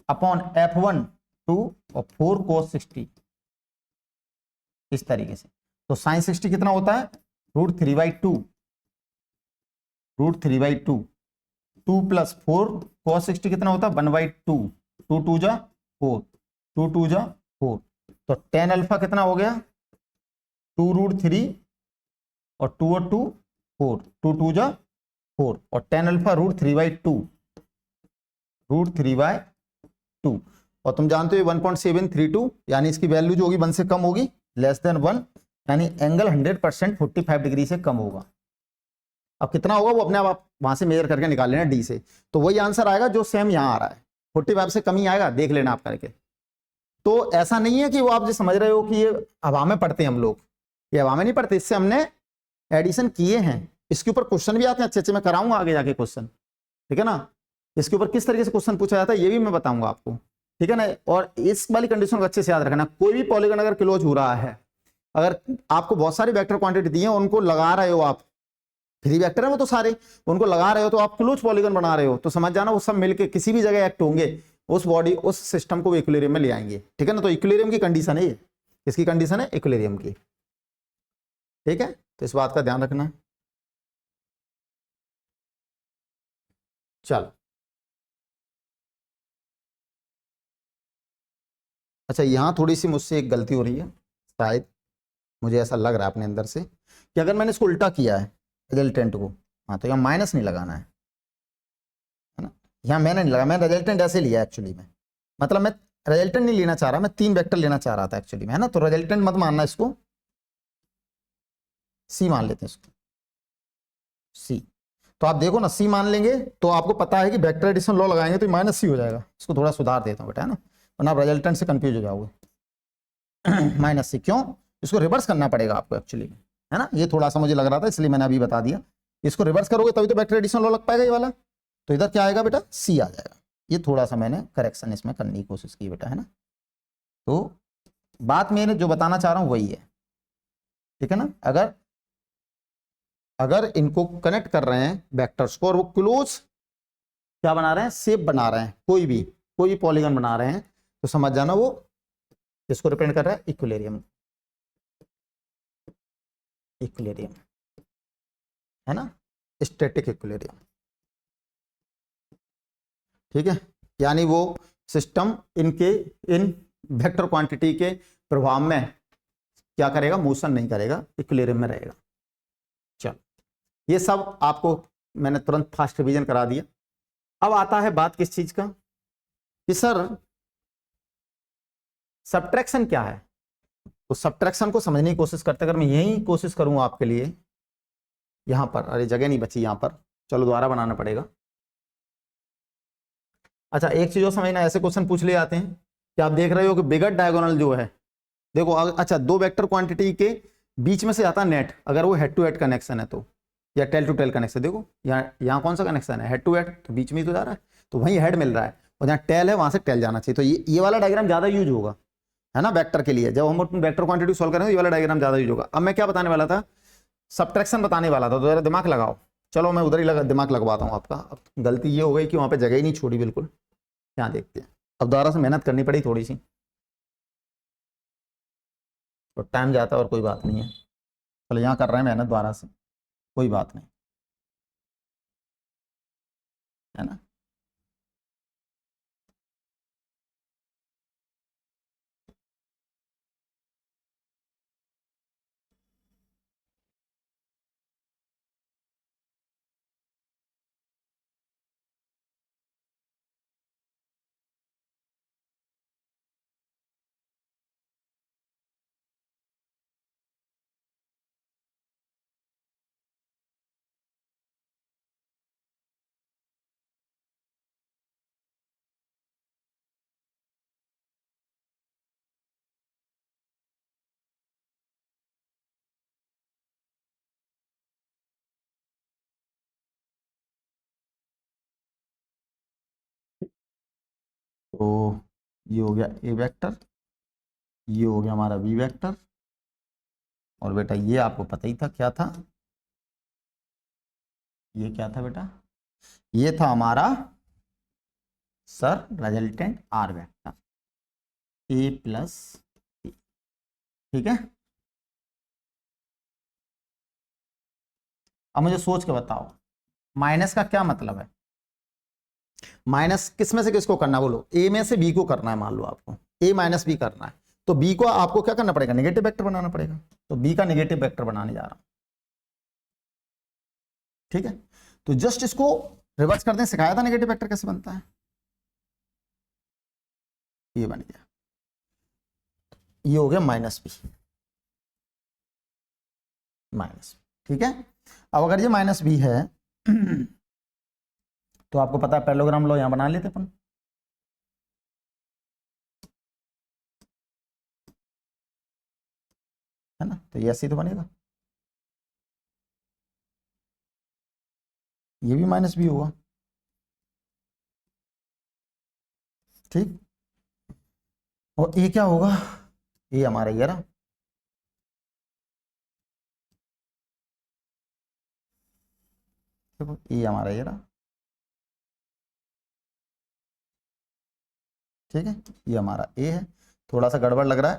[SPEAKER 1] upon F1 2 और 4 cos 60, इस तरीके से। तो sin 60 कितना होता है √3/2, √3/2, 2 प्लस 4 cos 60 कितना होता है 1/2, 2 2 जा 4, 2 2 जा 4, तो tan अल्फा कितना हो गया 2√3 और 2 और 2 4, 2 2 जा 4, और tan अल्फा √3/2, √3/2। और तुम जानते हो 1.732, यानी इसकी वैल्यू जो होगी 1 से कम होगी, लेस देन 1, यानी एंगल 100% 45 डिग्री से कम होगा। अब कितना होगा वो अपने आप वहां से मेजर करके निकाल लेना डी से, तो वही आंसर आएगा जो सेम यहां आ रहा है, 45 से कम ही आएगा, देख लेना आप करके। तो ऐसा नहीं है कि वो आप जो समझ रहे हो कि ये हवा में पढ़ते हैं हम लोग, ये हवा में नहीं पढ़ते, इससे हमने एडिशन किए हैं, इसके ऊपर क्वेश्चन भी आते हैं अच्छे अच्छे, मैं कराऊंगा आगे जाके क्वेश्चन, ठीक है ना। इसके ऊपर किस तरीके से क्वेश्चन पूछा जाता है ये भी मैं बताऊंगा आपको, ठीक है ना। और इस वाली कंडीशन को अच्छे से याद रखना, कोई भी पॉलीगन अगर क्लोज हो रहा है, अगर आपको बहुत सारी वेक्टर क्वांटिटी दी है, उनको लगा रहे हो आप, फ्री वेक्टर है वो तो सारे, उनको लगा रहे हो तो आप क्लोज पॉलीगन बना रहे हो, तो समझ जाना वो सब मिलके किसी भी जगह एक्ट होंगे, उस बॉडी उस सिस्टम को इक्विलिब्रियम में ले आएंगे, ठीक है ना। तो इक्विलिब्रियम की कंडीशन है ये, इसकी कंडीशन है इक्विलिब्रियम की, ठीक है। तो इस बात का ध्यान रखना है। चलो अच्छा, यहां थोड़ी सी मुझसे एक गलती हो रही है, शायद मुझे ऐसा लग रहा है अपने अंदर से कि अगर मैंने इसको उल्टा किया है रिजल्टेंट को, हाँ, तो यहाँ माइनस नहीं लगाना है ना, यहाँ मैंने नहीं लगा, मैंने रिजल्टेंट ऐसे लिया एक्चुअली में, मतलब मैं रिजल्टेंट नहीं लेना चाह रहा मैं, 3 वेक्टर लेना चाह रहा था एक्चुअली में, है ना। तो रिजल्टेंट मत मानना इसको, सी मान लेते हैं इसको, सी। तो आप देखो ना, सी मान लेंगे तो आपको पता है कि वेक्टर एडिशन लॉ लगाएंगे तो माइनस सी हो जाएगा। इसको थोड़ा सुधार देता हूँ बेटा, है ना, वरना आप रिजल्टेंट से कंफ्यूज हो जाओगे। माइनस सी क्यों, इसको रिवर्स करना पड़ेगा आपको एक्चुअली में, है ना। ये थोड़ा सा मुझे लग रहा था इसलिए मैंने अभी बता दिया। इसको रिवर्स करोगे तभी तो वेक्टर एडिशन लॉ लग पाएगा ये वाला। तो इधर क्या आएगा बेटा, सी आ जाएगा। ये थोड़ा सा मैंने करेक्शन इसमें करने की कोशिश की बेटा, है ना। तो बात मैंने जो बताना चाह रहा हूं वही है, ठीक है ना। अगर अगर इनको कनेक्ट कर रहे हैं वेक्टर्स को और वो क्लोज क्या बना रहे हैं, शेप बना रहे हैं, कोई भी पॉलीगन बना रहे हैं, तो समझ जाना वो इसको रिप्रेजेंट कर रहा है इक्विलिब्रियम, इक्विलिब्रियम, है ना, स्टैटिक इक्विलिब्रियम, ठीक है। यानी वो सिस्टम इन वेक्टर क्वांटिटी के प्रभाव में क्या करेगा, मोशन नहीं करेगा, इक्विलिब्रियम में रहेगा। चलो, ये सब आपको मैंने तुरंत फास्ट रिवीजन करा दिया। अब आता है बात किस चीज का कि सर सब्ट्रैक्शन क्या है। तो सब्ट्रैक्शन को समझने की कोशिश करते, अगर मैं यही कोशिश करूंगा आपके लिए, यहां पर, अरे जगह नहीं बची यहां पर, चलो दोबारा बनाना पड़ेगा। अच्छा, एक चीज और समझना, ऐसे क्वेश्चन पूछ ले आते हैं कि आप देख रहे हो कि बिगर डायगोनल जो है, देखो अच्छा, 2 वेक्टर क्वांटिटी के बीच में से आता नेट, अगर वो हेड टू हेड कनेक्शन है तो, या टेल टू टेल कनेक्शन, देखो यहाँ कौन सा कनेक्शन है, हेड टू हेड, तो बीच में ही तो जा रहा है, तो वहीं हेड मिल रहा है, और जहाँ टेल है वहां से टेल जाना चाहिए। तो ये वाला डायग्राम ज्यादा यूज होगा, है ना, वेक्टर के लिए। जब हम वेक्टर क्वांटिटी सॉल्व करेंगे ये वाला डायग्राम ज्यादा यूज होगा। अब मैं क्या बताने वाला था, सब्ट्रैक्शन बताने वाला था, तो जरा दिमाग लगाओ। चलो मैं उधर ही दिमाग लगवाता हूँ आपका। अब गलती ये हो गई कि वहां पे जगह ही नहीं छोड़ी बिल्कुल। यहाँ देखते हैं, अब दोबारा से मेहनत करनी पड़ी थोड़ी सी, तो टाइम जाता है और कोई बात नहीं है। चलो यहाँ कर रहे हैं मेहनत दोबारा से, कोई बात नहीं, है ना। तो ये हो गया ए वेक्टर, ये हो गया हमारा बी वेक्टर, और बेटा ये आपको पता ही था क्या था, ये क्या था बेटा, ये था हमारा sir resultant R vector A plus, ठीक है। अब मुझे सोच के बताओ, माइनस का क्या मतलब है, माइनस किस में से किसको करना, बोलो, ए में से बी को करना है, मान लो आपको ए माइनस बी करना है, तो बी को आपको क्या करना पड़ेगा, नेगेटिव वेक्टर बनाना पड़ेगा। तो बी का नेगेटिव वेक्टर बनाने जा रहा हूं, ठीक है। तो जस्ट इसको रिवर्स कर दें, सिखाया था नेगेटिव वेक्टर कैसे बनता है, ये बन गया, ये हो गया माइनस बी, माइनस, ठीक है। अब अगर ये माइनस बी है तो आपको पता है पैरेललोग्राम लो, यहां बना लेते अपन, है ना। तो ये ऐसे ही तो बनेगा, ये भी माइनस बी होगा, ठीक। और ये क्या होगा, ये हमारा ये रहा, देखो ये हमारा ये रहा, ठीक है। ये हमारा ए है, थोड़ा सा गड़बड़ लग रहा है,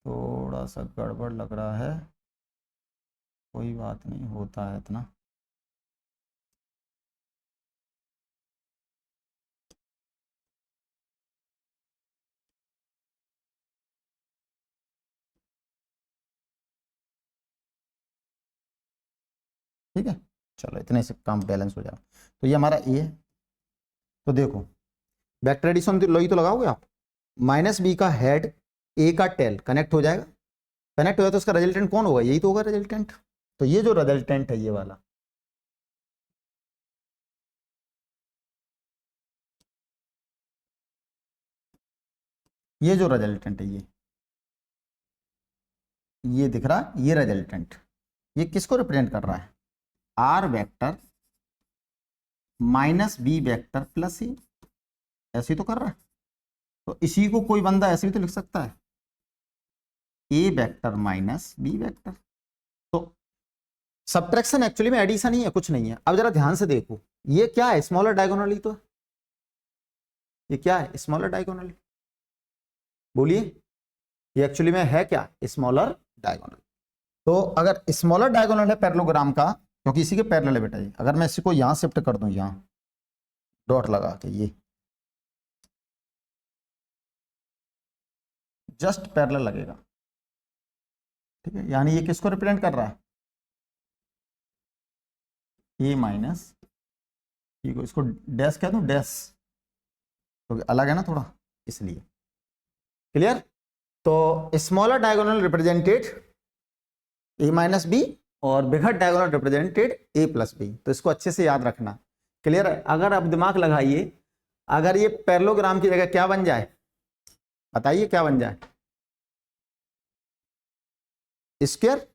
[SPEAKER 1] थोड़ा सा गड़बड़ लग रहा है, कोई बात नहीं, होता है इतना। ठीक है, चलो इतने से काम बैलेंस हो जाए। तो ये हमारा ए है, तो देखो वेक्टर एडिशन लो ही तो लगाओगे आप, माइनस बी का हेड ए का टेल कनेक्ट हो जाएगा, कनेक्ट हो जाए तो उसका रिजल्टेंट कौन होगा, यही तो होगा रिजल्टेंट। तो ये जो रिजल्टेंट है ये वाला, ये जो रिजल्टेंट है ये दिख रहा है, ये रिजल्टेंट ये किसको रिप्रेजेंट कर रहा है, R vector minus B vector plus C, ऐसे ही तो कर रहा है। तो इसी को कोई बंदा ऐसे भी तो लिख सकता है, ए वेक्टर माइनस बी वेक्टर। तो सब्ट्रैक्शन एक्चुअली में एडिशन ही है, कुछ नहीं है। अब जरा ध्यान से देखो, ये क्या है, स्मॉलर डायगोनली, तो ये क्या है, स्मॉलर डायगोनली, बोलिए ये एक्चुअली में है क्या, स्मॉलर डायगोनल। तो अगर स्मॉलर डायगोनल है पैरेललोग्राम का, क्योंकि इसी के पैरेलल है बेटा ये, अगर मैं इसी को यहां शिफ्ट कर दूं, यहां डॉट लगा के, ये जस्ट पैरेलल लगेगा, ठीक है, यानी ये किसको रिप्रेजेंट कर रहा है, ए माइनस बी को, इसको डैश कह दूं, डैश, तो अलग है ना थोड़ा, इसलिए। क्लियर। तो स्मॉलर डायगोनल रिप्रेजेंटेड ए माइनस बी और बिगर डायगोनल रिप्रेजेंटेड ए प्लस बी, तो इसको अच्छे से याद रखना। क्लियर है। अगर आप दिमाग लगाइए, अगर ये पैरेललोग्राम की जगह क्या बन जाए, बताइए क्या बन जाए, स्क्वायर।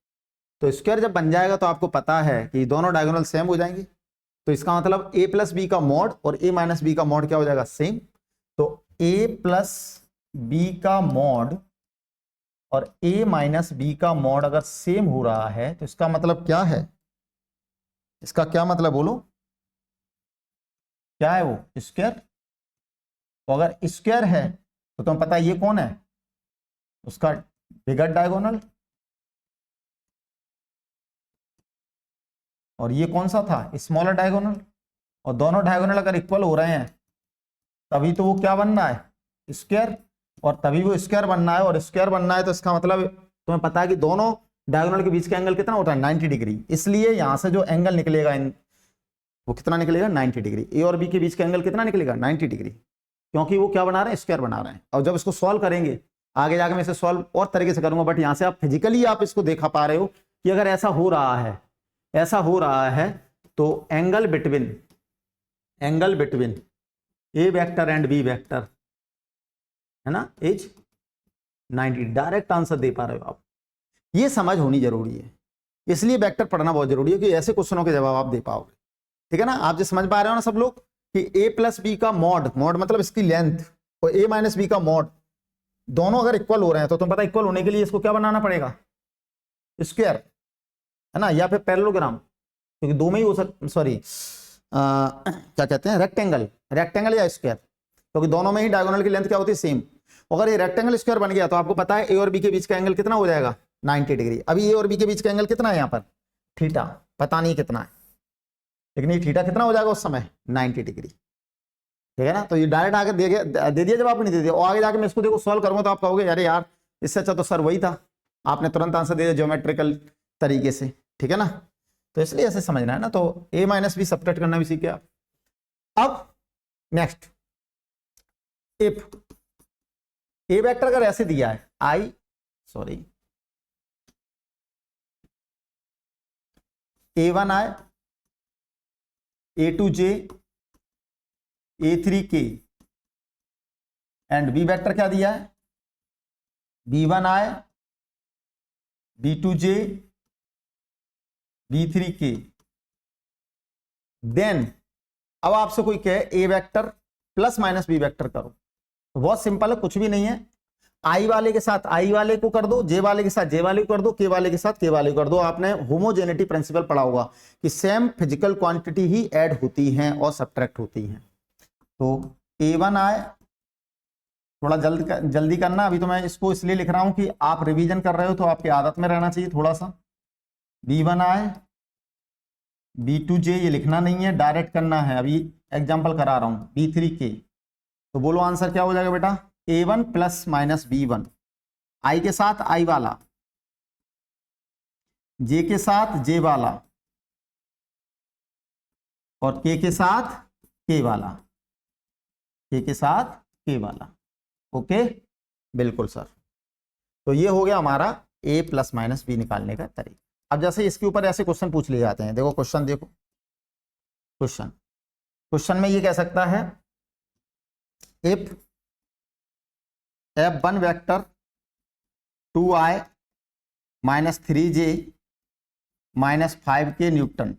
[SPEAKER 1] तो स्क्वायर जब बन जाएगा तो आपको पता है कि दोनों डायगोनल सेम हो जाएंगे, तो इसका मतलब ए प्लस बी का मॉड और ए माइनस बी का मॉड क्या हो जाएगा, सेम। तो ए प्लस बी का मॉड और ए माइनस बी का मॉड अगर सेम हो रहा है तो इसका मतलब क्या है, इसका क्या मतलब बोलो, क्या है वो, स्क्वायर। तो अगर स्क्वायर है तो तुम्हें पता है ये कौन है, उसका बिगर डायगोनल, और ये कौन सा था, स्मॉलर डायगोनल। और दोनों डायगोनल अगर इक्वल हो रहे हैं तभी तो वो क्या बनना है, स्क्वायर, और तभी वो स्क्वायर बनना है, और स्क्वायर बनना है तो इसका मतलब तुम्हें पता है कि दोनों डायगोनल के बीच का एंगल कितना होता है, 90 डिग्री। इसलिए यहां से जो एंगल निकलेगा वो कितना निकलेगा, 90 डिग्री। ए और बी के बीच का एंगल कितना निकलेगा, 90 डिग्री, क्योंकि वो क्या बना रहे हैं, स्क्वायर बना रहे हैं। और जब इसको सॉल्व करेंगे, आगे जाके मैं इसे सॉल्व और तरीके से करूंगा, बट यहां से आप फिजिकली आप इसको देखा पा रहे हो कि अगर ऐसा हो रहा है, ऐसा हो रहा है, तो angle between A vector and B vector है ना, इज 90। डायरेक्ट आंसर दे पा रहे हो आप, ये समझ होनी जरूरी है, इसलिए वेक्टर पढ़ना बहुत जरूरी है कि ऐसे क्वेश्चनों के जवाब आप दे पाओगे। ठीक है ना, आप जो समझ पा रहे हो ना सब लोग, कि ए प्लस बी का मॉड, मॉड मतलब इसकी लेंथ, और ए माइनस बी का मॉड दोनों अगर इक्वल हो रहे हैं तो तुम पता इक्वल होने के लिए इसको क्या बनाना पड़ेगा, स्क्वायर, है ना, या फिर पैरेललोग्राम, क्योंकि दो में ही हो सकता, सॉरी क्या कहते हैं, रेक्टेंगल, रेक्टेंगल या स्क्वायर, क्योंकि दोनों में ही डायगोनल की लेंथ क्या होती है, सेम। अगर ये रेक्टेंगल स्क्वायर बन गया तो आपको पता है ए और बी के बीच का एंगल कितना हो जाएगा, 90 डिग्री। अभी ए और बी के बीच का एंगल कितना है यहाँ पर, थीटा, पता नहीं कितना है, लेकिन ये थीटा कितना हो जाएगा उस समय, 90 डिग्री। ठीक है ना, तो ये डायरेक्ट आगे दे दिया, जब आपने दे दिया, और आगे जाके मैं इसको देखो सॉल्व करूंगा तो आप कहोगे अरे यार इससे अच्छा तो सर वही था, आपने तुरंत आंसर दे दिया ज्योमेट्रिकल तरीके से। ठीक है ना, तो इसलिए ऐसे समझना है ना, तो ए माइनस बी सब्ट्रैक्ट करना भी सीखे आप। अब नेक्स्ट, इफ ए वेक्टर अगर ऐसे दिया है, A1 i, A2j, A3k, and B vector क्या दिया है, B1i, B2j, B3k, देन अब आपसे कोई कहे A vector plus minus B vector करो, तो बहुत सिंपल है, कुछ भी नहीं है, आई वाले के साथ आई वाले को कर दो, जे वाले के साथ जे वाले को कर दो, के वाले के साथ के वाले को कर दो। आपने होमोजेनिटी प्रिंसिपल पढ़ा होगा कि सेम फिजिकल क्वांटिटी ही ऐड होती हैं और सब्ट्रैक्ट होती हैं। तो A1 आए, थोड़ा जल्दी करना, अभी तो मैं इसको इसलिए लिख रहा हूं कि आप रिवीजन कर रहे हो तो आपकी आदत में रहना चाहिए थोड़ा सा। B1 आए, B2j ये लिखना नहीं है, डायरेक्ट करना है, अभी एग्जाम्पल करा रहा हूं, B3k। तो बोलो आंसर क्या हो जाएगा बेटा, A1 प्लस माइनस B1, आई के साथ आई वाला, जे के साथ जे वाला, और के साथ के वाला। के साथ के वाला। ओके, बिल्कुल सर। तो ये हो गया हमारा a प्लस माइनस बी निकालने का तरीका। अब जैसे इसके ऊपर ऐसे क्वेश्चन पूछ लिए जाते हैं, देखो क्वेश्चन देखो, क्वेश्चन में ये कह सकता है if f1 vector 2i minus 3j minus 5k newton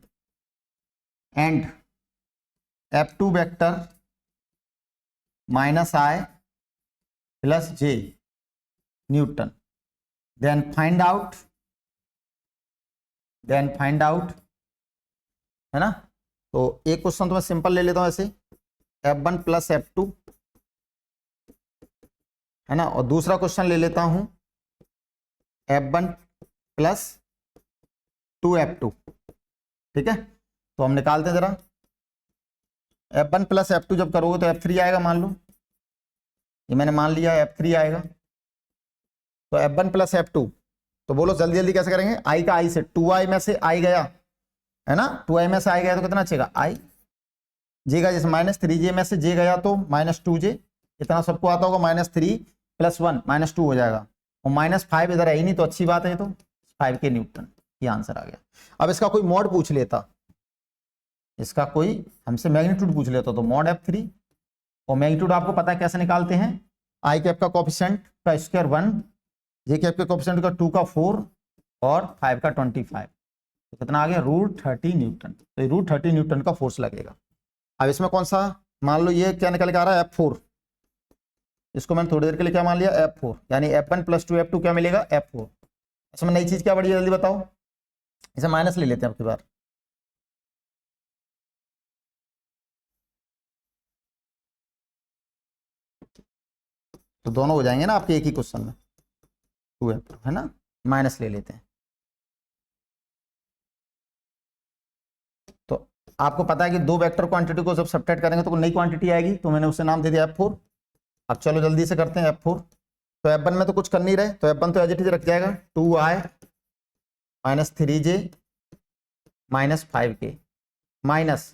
[SPEAKER 1] and f2 vector minus i plus j newton, then find out, है ना। तो एक क्वेश्चन तो मैं सिंपल ले लेता हूं ऐसे, f1 प्लस f2, है ना, और दूसरा क्वेश्चन ले लेता हूं f1 प्लस 2f2। ठीक है, तो हम निकालते हैं जरा। f1 प्लस f2 जब करोगे तो f3 आएगा, मान लो ये मैंने मान लिया f3 आएगा। तो f1 प्लस f2, तो बोलो जल्दी जल्दी कैसे करेंगे, i का i से 2i में से i गया, है ना, 2i में से i गया तो कितना बचेगा i, j का जैसे माइनस 3j में से j गया तो माइनस 2j, इतना सबको आता होगा, माइनस 3 प्लस 1 माइनस 2 हो जाएगा, और माइनस 5 इधर है ही नहीं तो अच्छी बात है, ये तो 5k न्यूटन, ये आंसर आ गया। अब इसका कोई मॉड पूछ लेता, इसका कोई हमसे मैग्नीट्यूड पूछ लेता तो मॉड f3, और मैग्नीट्यूड आपको पता है कैसे निकालते हैं, i कैप का कोफिशिएंट का स्क्वायर 1, जे कैप के कोफिशिएंट का 2 का 4 और 5 का 25, तो कितना आ गया √30 न्यूटन। तो ये √30 न्यूटन का फोर्स लगेगा। अब इसमें कौन सा, मान लो ये क्या निकल के आ रहा है f4, इसको मैंने थोड़ी देर के लिए क्या मान लिया f4, यानी f1 प्लस 2f2 क्या मिलेगा f4। इसमें नई चीज क्या बढ़ी है जल्दी बताओ, इसे माइनस ले लेते हैं अब की बार, तो दोनों हो जाएंगे ना आपके एक ही क्वेश्चन में, 2f2 है ना, माइनस ले लेते हैं। तो आपको पता है कि दो वेक्टर क्वांटिटी को जब सब्ट्रैक्ट करेंगे तो कोई नई क्वांटिटी आएगी, तो मैंने उसे नाम दे दिया f4। अब चलो जल्दी से करते हैं f4। तो f1 में तो कुछ कर नहीं रहे, तो f1 तो एज इट इज रख जाएगा, 2i minus 3j minus 5k minus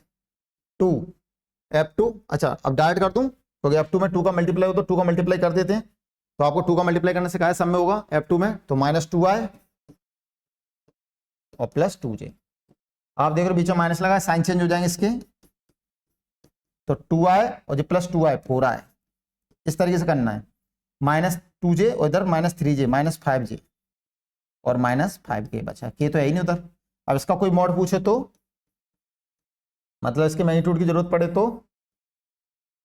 [SPEAKER 1] 2f2। अच्छा अब डायरेक्ट कर दूं, क्योंकि f2 में 2 का मल्टीप्लाई हो तो 2 का मल्टीप्लाई कर देते हैं, तो आपको 2 का मल्टीप्लाई करने से क्या है सब में होगा f2 में, तो माइनस 2i और प्लस 2j। आप देख रहे हो बीच में माइनस लगा है, साइन चेंज हो जाएंगे इसके, तो 2i और जो प्लस 2i 4i, इस तरीके से करना है, माइनस 2j और इधर माइनस 3j माइनस 5j और माइनस 5k बचा, k तो है ही नहीं उधर। अब इसका कोई मॉड पूछे तो, मतलब इसके मैग्नीट्यूड की जरूरत पड़े तो,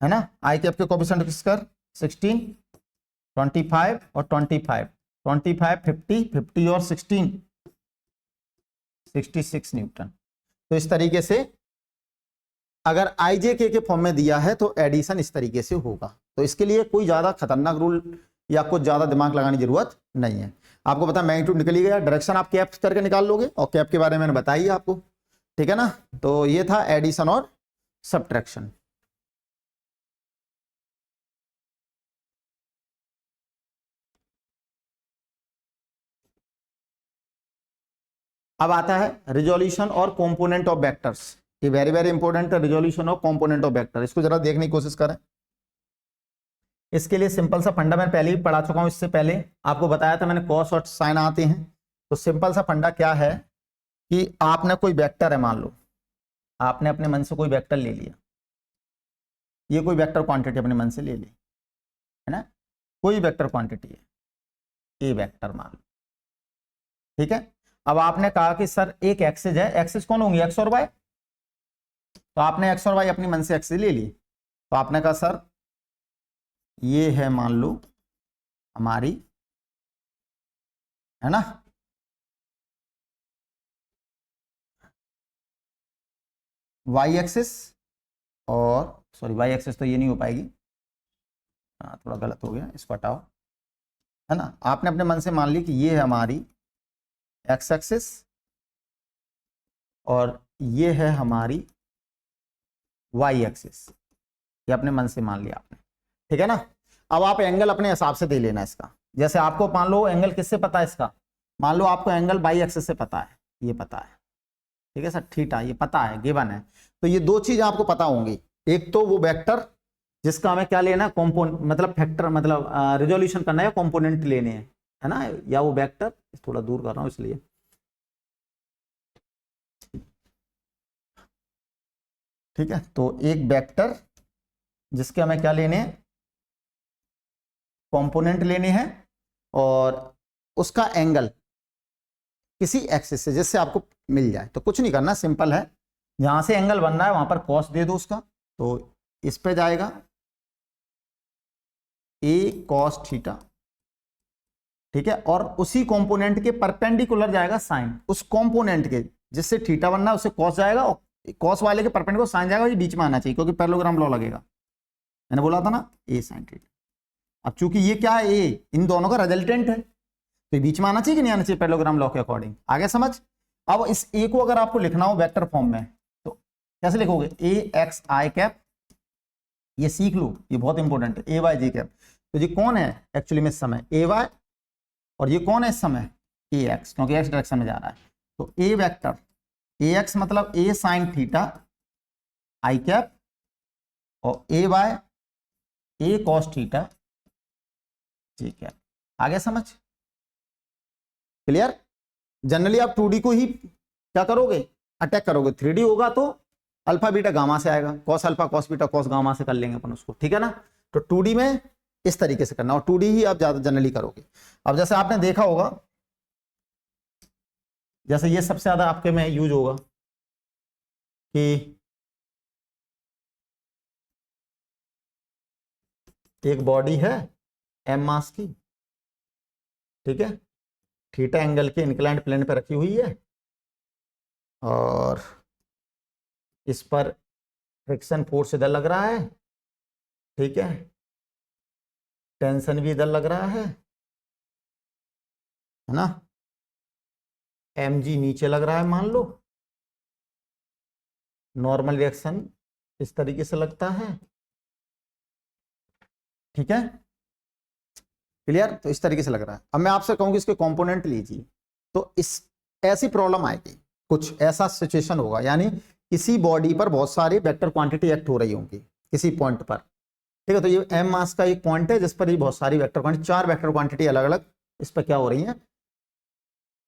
[SPEAKER 1] है ना, आई कैप के कोफिशिएंट स्क्वायर 16, 25 और 25, 25 50, 50 और 16 66 न्यूटन। तो इस तरीके से अगर आई जे के फॉर्म में दिया है तो एडिशन इस तरीके से होगा। तो इसके लिए कोई ज्यादा खतरनाक रूल या कुछ ज्यादा दिमाग लगाने की जरूरत नहीं है। आपको पता है मैग्नीट्यूड निकल ही गया, डायरेक्शन आप कैप करके निकाल लोगे, और कैप के बारे में मैंने बताई आपको, ठीक है ना। तो ये था एडिशन और सब्ट्रैक्शन। अब आता है रिजोल्यूशन और कंपोनेंट ऑफ वेक्टर्स। ये वेरी वेरी इंपॉर्टेंट है, रिजोल्यूशन और कंपोनेंट ऑफ वेक्टर। इसको जरा देखने की कोशिश करें। इसके लिए सिंपल सा फंडा मैं पहले ही पढ़ा चुका हूं, इससे पहले आपको बताया था मैंने, कॉस और साइन आते हैं। तो सिंपल सा फंडा क्या है कि आपने कोई वेक्टर है, मान लो आपने अपने मन से कोई वेक्टर ले लिया, ये कोई वेक्टर क्वांटिटी अपने मन से ले ली, है ना, कोई वेक्टर क्वांटिटी है, ए वेक्टर मान लो, ठीक है। अब आपने कहा कि सर एक एक्सिस है, एक्सिस कौन होंगी, एक्स और वाई। तो आपने एक्स और वाई अपनी मन से एक्सिस ले ली, तो आपने कहा सर ये है मान लो हमारी, है ना, वाई एक्सिस, और सॉरी वाई एक्सिस तो ये नहीं हो पाएगी, हाँ थोड़ा गलत हो गया, इसको हटाओ, है ना। आपने अपने मन से मान ली कि ये है हमारी एक्स एक्सिस और ये है हमारी वाई एक्सिस, ये अपने मन से मान लिया आपने, ठीक है ना। अब आप एंगल अपने हिसाब से दे लेना इसका। जैसे आपको मान लो एंगल किससे पता है इसका, मान लो आपको एंगल बाई एक्सिस से पता है, ये पता है, ठीक है सर, थीटा ये पता है, गिवन है। तो ये दो चीज आपको पता होंगी, एक तो वो वेक्टर जिसका हमें क्या लेना है, कंपोनेंट मतलब फैक्टर, मतलब रिजोल्यूशन करना है, कंपोनेंट लेने हैं, है ना, या वो वेक्टर, थोड़ा दूर कर रहा हूं इसलिए। ठीक है, तो एक वेक्टर जिसके हमें क्या लेने हैं, कंपोनेंट लेने हैं, और उसका एंगल किसी एक्सिस से जिससे आपको मिल जाए। तो कुछ नहीं करना, सिंपल है, जहां से एंगल बन रहा है वहां पर कॉस दे दो उसका, तो इस पे जाएगा ए कॉस थीटा, ठीक है, और उसी कंपोनेंट के परपेंडिकुलर जाएगा साइन, उस कंपोनेंट के जिससे थीटा बनना है उससे कॉस जाएगा, और कॉस वाले के परपेंडिकुलर साइन जाएगा, ये बीच में आना चाहिए क्योंकि पैरेललोग्राम लॉ लगेगा, मैंने बोला था ना, ए साइन थीटा। अब चूंकि ये क्या है, ए इन दोनों का रिजल्टेंट है, तो बीच में आना चाहिए कि नहीं आना चाहिए पैरेललोग्राम लॉ के अकॉर्डिंग, आगे समझ। अब इस ए को अगर आपको लिखना हो वेक्टर फॉर्म में तो कैसे लिखोगे, ए एक्स आई कैप, ये सीख लो, ये बहुत इंपॉर्टेंट है, ए वाई जी कैप। तो ये कौन है एक्चुअली में इस समय, ए वाई, और ये कौन है इस समय, ए एक्स, क्योंकि एक्स डायरेक्शन में जा रहा है। तो ए वेक्टर ए एक्स मतलब ए साइन थीटा आई कैप, और ए वाई ए कॉस थीटा जी कैप, आगे समझ, क्लियर। जनरली आप 2D को ही क्या करोगे, अटैक करोगे, 3D होगा तो अल्फा बीटा गामा से आएगा, cos alpha cos beta cos gamma से कर लेंगे अपन उसको, ठीक है ना। तो 2D में इस तरीके से करना, और 2D ही आप ज्यादा जनरली करोगे। अब जैसे आपने देखा होगा, जैसे ये सबसे ज्यादा आपके में यूज होगा कि एक बॉडी है एम मास की, ठीक है, थीटा एंगल के इंक्लाइंड प्लेन पे रखी हुई है, और इस पर फ्रिक्शन फोर्स इधर लग रहा है, ठीक है, टेंशन भी इधर लग रहा है ना, mg नीचे लग रहा है मान लो, नॉर्मल रिएक्शन इस तरीके से लगता है, ठीक है, क्लियर। तो इस तरीके से लग रहा है। अब मैं आपसे कहूंगी इसके कंपोनेंट लीजिए, तो इस ऐसी प्रॉब्लम आएगी, कुछ ऐसा सिचुएशन होगा, यानी किसी बॉडी पर बहुत सारी वेक्टर क्वांटिटी एक्ट हो रही होंगी किसी पॉइंट पर, ठीक है। तो ये एम मास का एक पॉइंट है जिस पर ये बहुत सारी वेक्टर क्वांटिटी, 4 वेक्टर क्वांटिटी अलग अलग इस पर क्या हो रही है,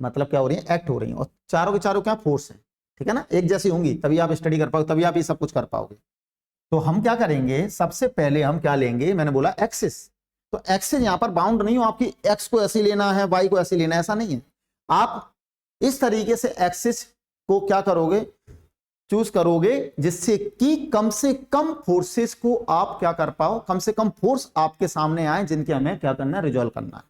[SPEAKER 1] मतलब क्या हो रही है, एक्ट हो रही है, और चारों के चारों क्या फोर्स है, ठीक है ना, एक जैसी होंगी, तभी आप स्टडी कर पाओगे, तभी आप ये सब कुछ कर पाओगे। तो हम क्या करेंगे, सबसे पहले हम क्या लेंगे, मैंने बोला एक्सिस, तो एक्सिस यहां पर बाउंड नहीं हो आपकी, एक्स को ऐसे लेना है, वाई को ऐसे लेना है, ऐसा नहीं है। आप इस तरीके से एक्सिस को क्या करोगे, चूज करोगे, जिससे कि कम से कम फोर्सेस को आप क्या कर पाओ, कम से कम फोर्स आपके सामने आए जिनके हमें क्या करना है, रिजॉल्व करना है।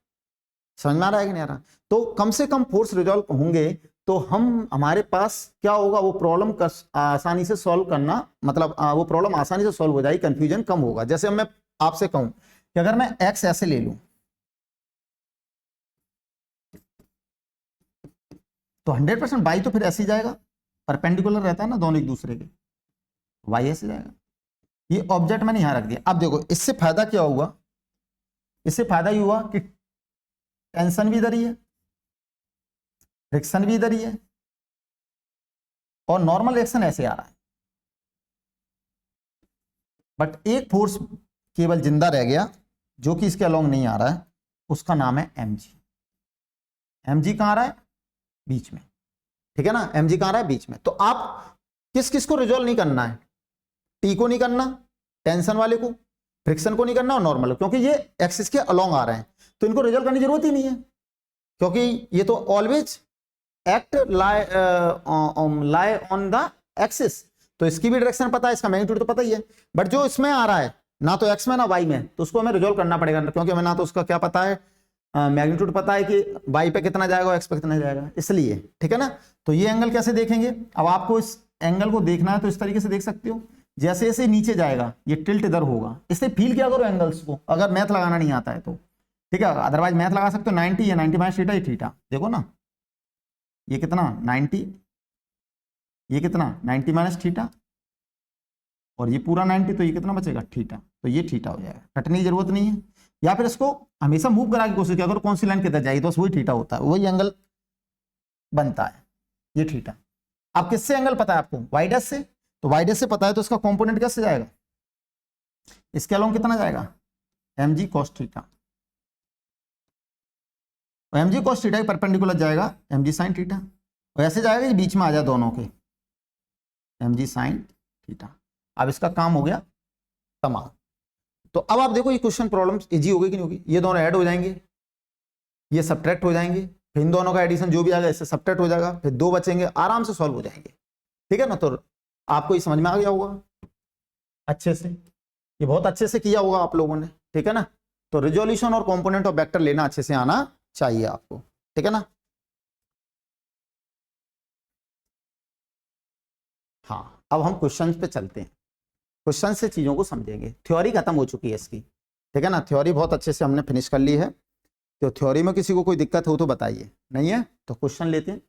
[SPEAKER 1] समझ में आ रहा है कि नहीं आ रहा। तो कम से कम फोर्स रिजॉल्व होंगे तो हम, हमारे पास क्या होगा, वो प्रॉब्लम आसानी से सॉल्व करना, मतलब वो प्रॉब्लम आसानी से सॉल्व हो जाएगी, कंफ्यूजन कम होगा। जैसे मैं आपसे कहूं कि अगर मैं एक्स ऐसे ले लूं तो 100% वाई तो फिर ऐसे ही जाएगा, परपेंडिकुलर रहता है ना दोनों एक दूसरे के, वाई ऐसे जाएगा। ये ऑब्जेक्ट मैंने यहां रख दिया। अब देखो इससे फायदा क्या हुआ, इससे फायदा ये हुआ कि टेंशन भी इधर ही है, फ्रिक्शन भी इधर ही है, और नॉर्मल रिएक्शन ऐसे आ रहा है, बट एक फोर्स केवल जिंदा रह गया जो कि इसके अलोंग नहीं आ रहा है, उसका नाम है mg। mg कहां आ रहा है, बीच में, ठीक है ना, mg कहां आ रहा है, बीच में। तो आप किस किस को रिजॉल्व नहीं करना है, टी को नहीं करना, टेंशन वाले को, फ्रिक्शन को नहीं करना, और नॉर्मल, क्योंकि ये एक्सिस के अलोंग आ रहे हैं, तो इनको रिजॉल्व करने की जरूरत ही नहीं है, क्योंकि ये तो always act lie on the axis. तो इसकी भी डायरेक्शन पता है, इसका मैग्नीट्यूड तो पता ही है, बट जो इसमें आ रहा है ना तो एक्स में ना वाई में, तो उसको हमें रिजॉल्व करना पड़ेगा, क्योंकि हमें ना तो उसका क्या पता है, मैग्नीट्यूड पता है कि वाई पे कितना जाएगा, एक्स पे कितना जाएगा, इसलिए, ठीक है ना। तो ये एंगल कैसे देखेंगे, अब आपको इस एंगल को देखना है तो इस तरीके से देख सकते हो, जैसे जैसे नीचे जाएगा ये टिल्ट इधर होगा, इससे फील क्या करो एंगल्स को, अगर मैथ लगाना नहीं आता है तो, ठीक है, अदरवाइज मैथ लगा सकते हो, 90 है, 90 माइनस थीटा, ये थीटा, देखो ना, ये कितना 90, ये कितना 90 माइनस थीटा, और ये पूरा 90, तो ये कितना बचेगा थीटा, तो ये थीटा हो जाएगा, कटने की जरूरत नहीं है। या फिर इसको हमेशा मूव करा की कोशिश किया करो, कौन सी लाइन किधर जाएगी तो वही थीटा होता है, वही एंगल बनता है, ये थीटा। अब किससे एंगल पता है आपको, वाई डैश से, तो वाई डैश से पता है तो इसका कंपोनेंट कैसे जाएगा, इसके अलोंग कितना जाएगा, mg cos थीटा, और mg cos थीटा के परपेंडिकुलर जाएगा mg sin थीटा, और ऐसे जाएगा कि बीच में आ जाए दोनों के mg sin थीटा। अब इसका काम हो गया तमाम। तो अब आप देखो ये क्वेश्चन प्रॉब्लम इजी हो गई कि नहीं होगी, ये दोनों ऐड हो जाएंगे, ये सब्ट्रैक्ट हो जाएंगे, फिर इन दोनों का एडिशन जो भी आएगा इससे सब्ट्रैक्ट हो जाएगा, फिर दो बचेंगे, आराम से सॉल्व हो जाएंगे। ठीक है ना, तो आपको ये समझ में आ गया होगा अच्छे से, ये बहुत अच्छे से किया होगा आप लोगों ने। ठीक है ना, तो रिजोल्यूशन और कंपोनेंट ऑफ वेक्टर लेना अच्छे से आना चाहिए आपको। ठीक है ना, हाँ अब हम क्वेश्चन पे चलते हैं, क्वेश्चन से चीजों को समझेंगे। थ्योरी खत्म हो चुकी है इसकी। ठीक है ना, थ्योरी बहुत अच्छे से हमने फिनिश कर ली है। तो थ्योरी में किसी को कोई दिक्कत हो तो बताइए, नहीं है तो क्वेश्चन लेते हैं।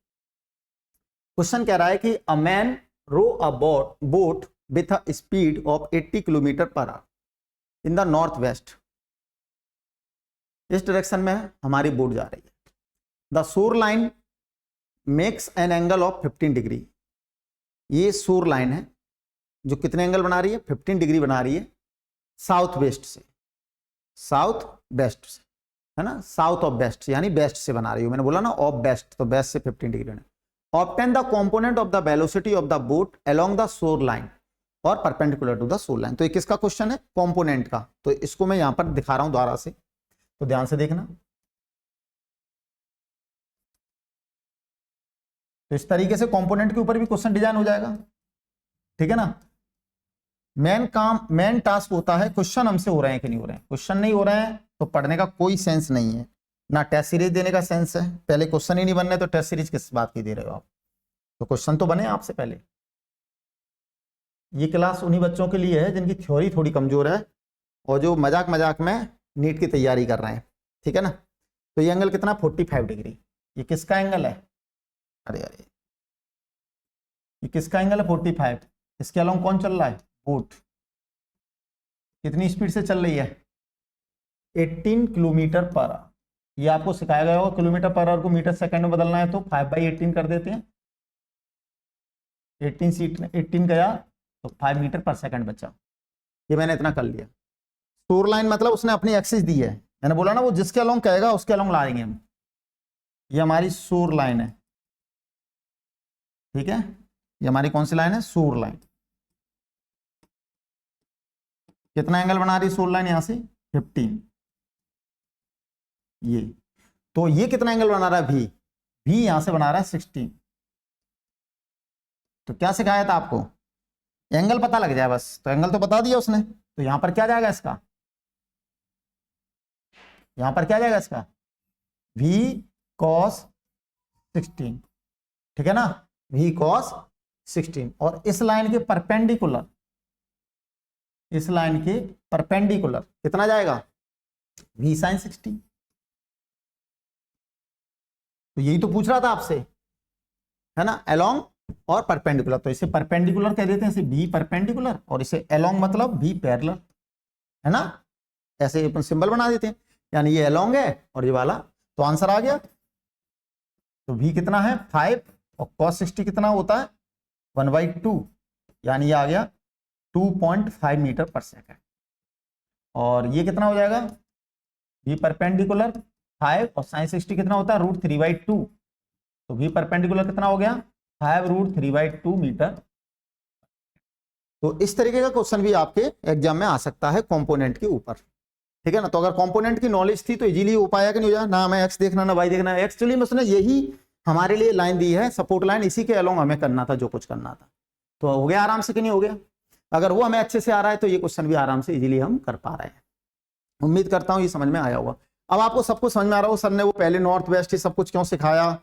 [SPEAKER 1] क्वेश्चन कह रहा है कि a man row a boat with a speed of 80 kilometre per hour in the north west. इस डायरेक्शन में हमारी बोट जा रही है। The shore line makes an angle of 15 degree. ये शोर लाइन है जो कितने एंगल बना रही है, 15 डिग्री बना रही है साउथ वेस्ट से, साउथ वेस्ट से, है ना, साउथ ऑफ वेस्ट से, यानी वेस्ट से बना रही है। मैंने बोला ना ऑफ वेस्ट, तो वेस्ट से 15 डिग्री बना। Obtain the component of the velocity of the boat along the shore line और perpendicular to the shore line. तो ये किसका क्वेश्चन है, कंपोनेंट का। तो इसको मैं यहां पर दिखा रहा हूं दोबारा से, तो ध्यान से देखना। तो इस तरीके से कंपोनेंट के ऊपर भी क्वेश्चन डिजाइन हो जाएगा। ठीक है ना, मेन टास्क होता है क्वेश्चन हमसे हो रहे हैं कि नहीं हो रहे हैं। क्वेश्चन नहीं हो रहे हैं तो पढ़ने का कोई सेंस नहीं है, ना टेस्ट सीरीज देने का सेंस है। पहले क्वेश्चन ही नहीं बनने तो टेस्ट सीरीज किस बात की दे रहे हो आप। तो क्वेश्चन तो बने आपसे पहले। ये क्लास उन्हीं बच्चों के लिए है जिनकी थ्योरी थोड़ी कमजोर है और जो मजाक मजाक में नीट की तैयारी कर रहे हैं। ठीक है ना, तो ये एंगल कितना, 45 डिग्री। ये किसका एंगल है, अरे अरे ये किसका एंगल है, 45। इसके अलावा कौन चल रहा है, बोट। कितनी स्पीड से चल रही है, 18 किलोमीटर पर आवर। ये आपको सिखाया गया होगा, किलोमीटर पर आवर को मीटर सेकंड में बदलना है तो 5/18 कर देते हैं। 18 गया तो 5 मीटर पर सेकंड बचा। ये मैंने इतना कर लिया। शोर लाइन मतलब उसने अपनी एक्सिस दी है, मैंने बोला ना वो जिसके अलोंग कहेगा उसके अलोंग लाएंगे हम। ये हमारी शोर लाइन है। ठीक है, ये हमारी कौन सी लाइन है, शोर लाइन। कितना एंगल बना रही है शोर लाइन यहां से, 15। ये तो ये कितना एंगल बना रहा है, भी यहां से बना रहा है 16। तो क्या सिखाया था आपको, एंगल पता लग जाए बस, तो एंगल तो बता दिया उसने। तो यहां पर क्या जाएगा इसका, यहां पर क्या जाएगा इसका, v cos 16। ठीक है ना, v cos 16। और इस लाइन के परपेंडिकुलर, इस लाइन के परपेंडिकुलर कितना जाएगा, v sin 16। तो यही तो पूछ रहा था आपसे, है ना, अलोंग और परपेंडिकुलर। तो इसे परपेंडिकुलर कह देते हैं, इसे भी परपेंडिकुलर, और इसे अलोंग मतलब भी पैरेलल, है ना, ऐसे अपन सिंबल बना देते हैं। यानी ये अलोंग है और ये वाला, तो आंसर आ गया। तो भी कितना है 5 और cos 60 कितना होता है 1/2, यानी ये आ गया 2.5 मीटर पर सेकंड। और ये कितना हो जाएगा, भी परपेंडिकुलर 5 और sin 60 कितना होता है √3/2। तो भी परपेंडिकुलर कितना हो गया 5√3/2 मीटर। तो इस तरीके का क्वेश्चन भी आपके एग्जाम में आ सकता है कंपोनेंट के ऊपर। ठीक है ना, तो अगर कंपोनेंट की नॉलेज थी तो इजीली हो पाया कि नहीं हो जाए, ना हमें एक्स देखना ना वाई देखना। एक्चुअली में उसने यही हमारे लिए लाइन दी है, सपोर्ट लाइन, इसी के अलोंग हमें करना था जो कुछ करना था। तो हो गया आराम से कि नहीं हो गया। अगर वो हमें अच्छे से आ रहा है तो ये क्वेश्चन भी आराम से इजीली हम कर पा रहे हैं। उम्मीद करता हूँ ये समझ में आया होगा। अब आपको सब कुछ समझ में आ रहा हो, सर ने वो पहले नॉर्थ वेस्ट सब कुछ क्यों सिखाया,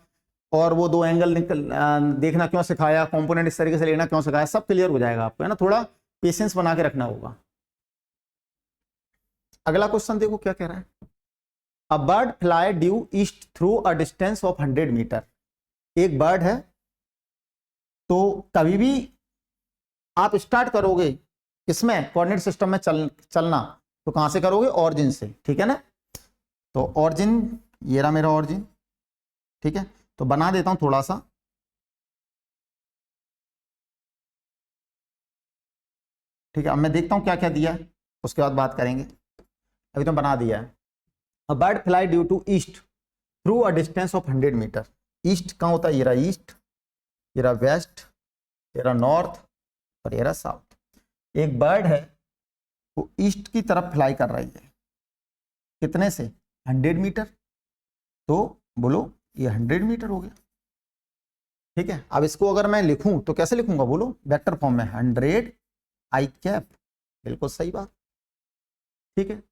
[SPEAKER 1] और वो दो एंगल देखना क्यों सिखाया, कंपोनेंट इस तरीके से लेना क्यों सिखाया, सब क्लियर हो जाएगा आपको, है ना। थोड़ा पेशेंस बना के रखना होगा। अगला क्वेश्चन देखो क्या कह रहा है, a bird fly due east through a distance of 100 metre. एक बर्ड है, तो कभी भी आप स्टार्ट करोगे इसमें कोऑर्डिनेट सिस्टम में चलना तो कहां से करोगे, ऑरिजिन से। ठीक है ना, तो ऑरिजिन ये रहा मेरा ऑरिजिन। ठीक है, तो बना देता हूं थोड़ा सा। ठीक है, अब मैं देखता हूं क्या क्या दिया है। उसके बाद बात करेंगे, अभी तो बना दिया है। A bird fly due to east through a distance of 100 metre. East कहाँ होता है? ये रहा ईस्ट, ये रहा वेस्ट, ये रहा नॉर्थ और ये रहा साउथ। एक बर्ड है वो ईस्ट की तरफ फ्लाई कर रही है, कितने से? 100 मीटर। तो बोलो ये 100 मीटर हो गया, ठीक है। अब इसको अगर मैं लिखूं तो कैसे लिखूंगा बोलो? वेक्टर फॉर्म में 100 आई कैप, बिल्कुल सही बात, ठीक है।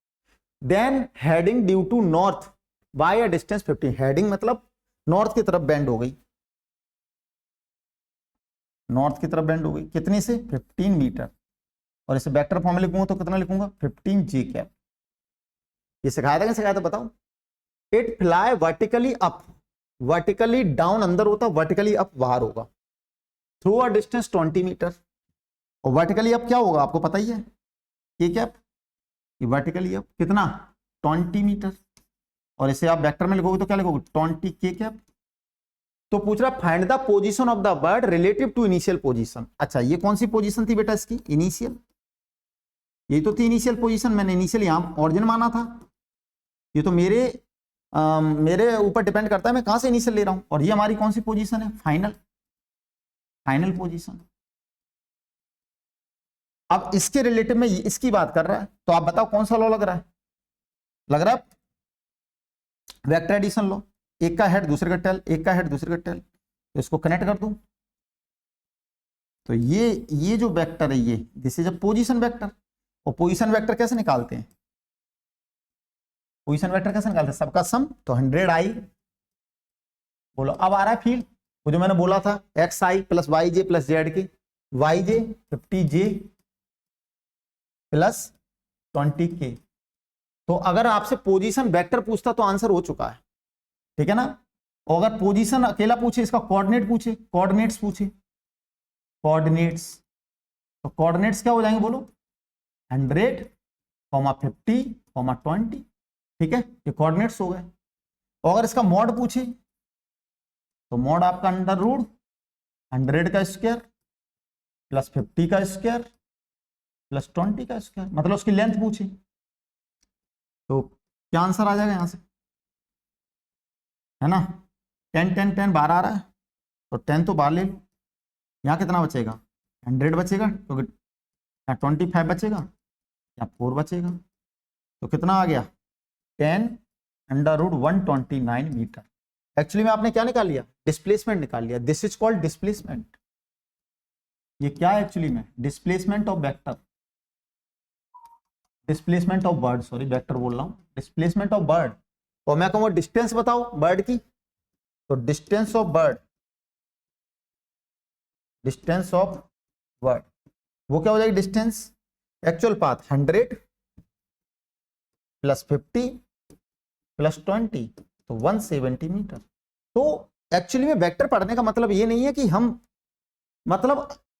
[SPEAKER 1] Then heading due to north by a distance 15। Heading मतलब नॉर्थ की तरफ बेंड हो गई, नॉर्थ की तरफ बेंड हो गई, कितनी से? 15 मीटर। और इसे वेक्टर फॉर्म में लिखूंगा तो कितना लिखूंगा? 15 जी कैप। ये सिखाया था, क्या सिखाया था बताओ? It fly vertically up, vertically down अंदर होता, वर्टिकली अप बाहर होगा, थ्रू अ डिस्टेंस 20 मीटर। और वर्टिकली अप क्या होगा आपको पता ही है, के कैप। ये वर्टिकली अप कितना? 20 मीटर। और इसे आप वेक्टर में लिखोगे तो क्या लिखोगे? 20 के कैप। तो पूछ रहा find the position of the bird relative to initial position. अच्छा ये कौन सी पोजीशन थी बेटा इसकी? इनिशियल, ये तो थी इनिशियल पोजीशन, मैंने इनिशियल यहां ऑरिजिन माना था। ये तो मेरे ऊपर डिपेंड करता है मैं कहां से इनिशियल ले रहा हूं। और ये हमारी कौन सी पोजीशन है? Final, final position. अब इसके रिलेटिव में इसकी बात कर रहा है, तो आप बताओ कौन सा लॉ लग रहा है? लग रहा है वेक्टर एडिशन लॉ। एक का हेड दूसरे का टेल, एक का हेड दूसरे का टेल, तो इसको कनेक्ट कर दूं तो ये जो वेक्टर है ये this is a position vector. और पोजीशन वेक्टर कैसे निकालते हैं? पोजीशन वेक्टर कैसे निकालते हैं? सबका सम, तो 100 आई। बोलो अब आ रहा है फील्ड, वो जो मैंने बोला था एक्स आई प्लस वाई जे प्लस जेड के, वाई जे 50 जे प्लस 20 के। तो अगर आपसे पोजीशन वेक्टर पूछता तो आंसर हो चुका है, ठीक है ना। और अगर पोजीशन अकेला पूछे, इसका कोऑर्डिनेट पूछे, कोऑर्डिनेट्स पूछे, कोऑर्डिनेट्स, तो कोऑर्डिनेट्स क्या हो जाएंगे बोलो? 100, 50, 20, ठीक है, ये कोऑर्डिनेट्स हो गए। और अगर इसका मॉड पूछे तो मॉड आपका अंडर रूट 100 का स्क्वायर प्लस 50 का स्क्वायर प्लस 20 का स्क्वायर, मतलब उसकी लेंथ पूछे, तो क्या आंसर आ जाएगा यहां से? है ना, 10 10 10 12 आ रहा है, तो 10 तो बाहर ले लो। यहाँ कितना बचेगा? 100 बचेगा, तो या 25 बचेगा या 4 बचेगा, तो कितना आ गया? 10 अंडर रूट 129 मीटर। एक्चुअली में आपने क्या निकाल लिया? डिस्प्लेसमेंट निकाल लिया। This is called displacement. ये क्या है एक्चुअली में? Displacement of vector, displacement of bird, sorry vector बोल रहा हूं, डिस्प्लेसमेंट ऑफ बर्ड। और मैं कहूंगा डिस्टेंस बताओ बर्ड की, तो distance of bird, distance of bird वो क्या हो जाएगी? Distance actual path 100 plus 50 plus 20, तो 170 मीटर। तो एक्चुअली में वेक्टर पढ़ने का मतलब ये नहीं है कि हम मतलब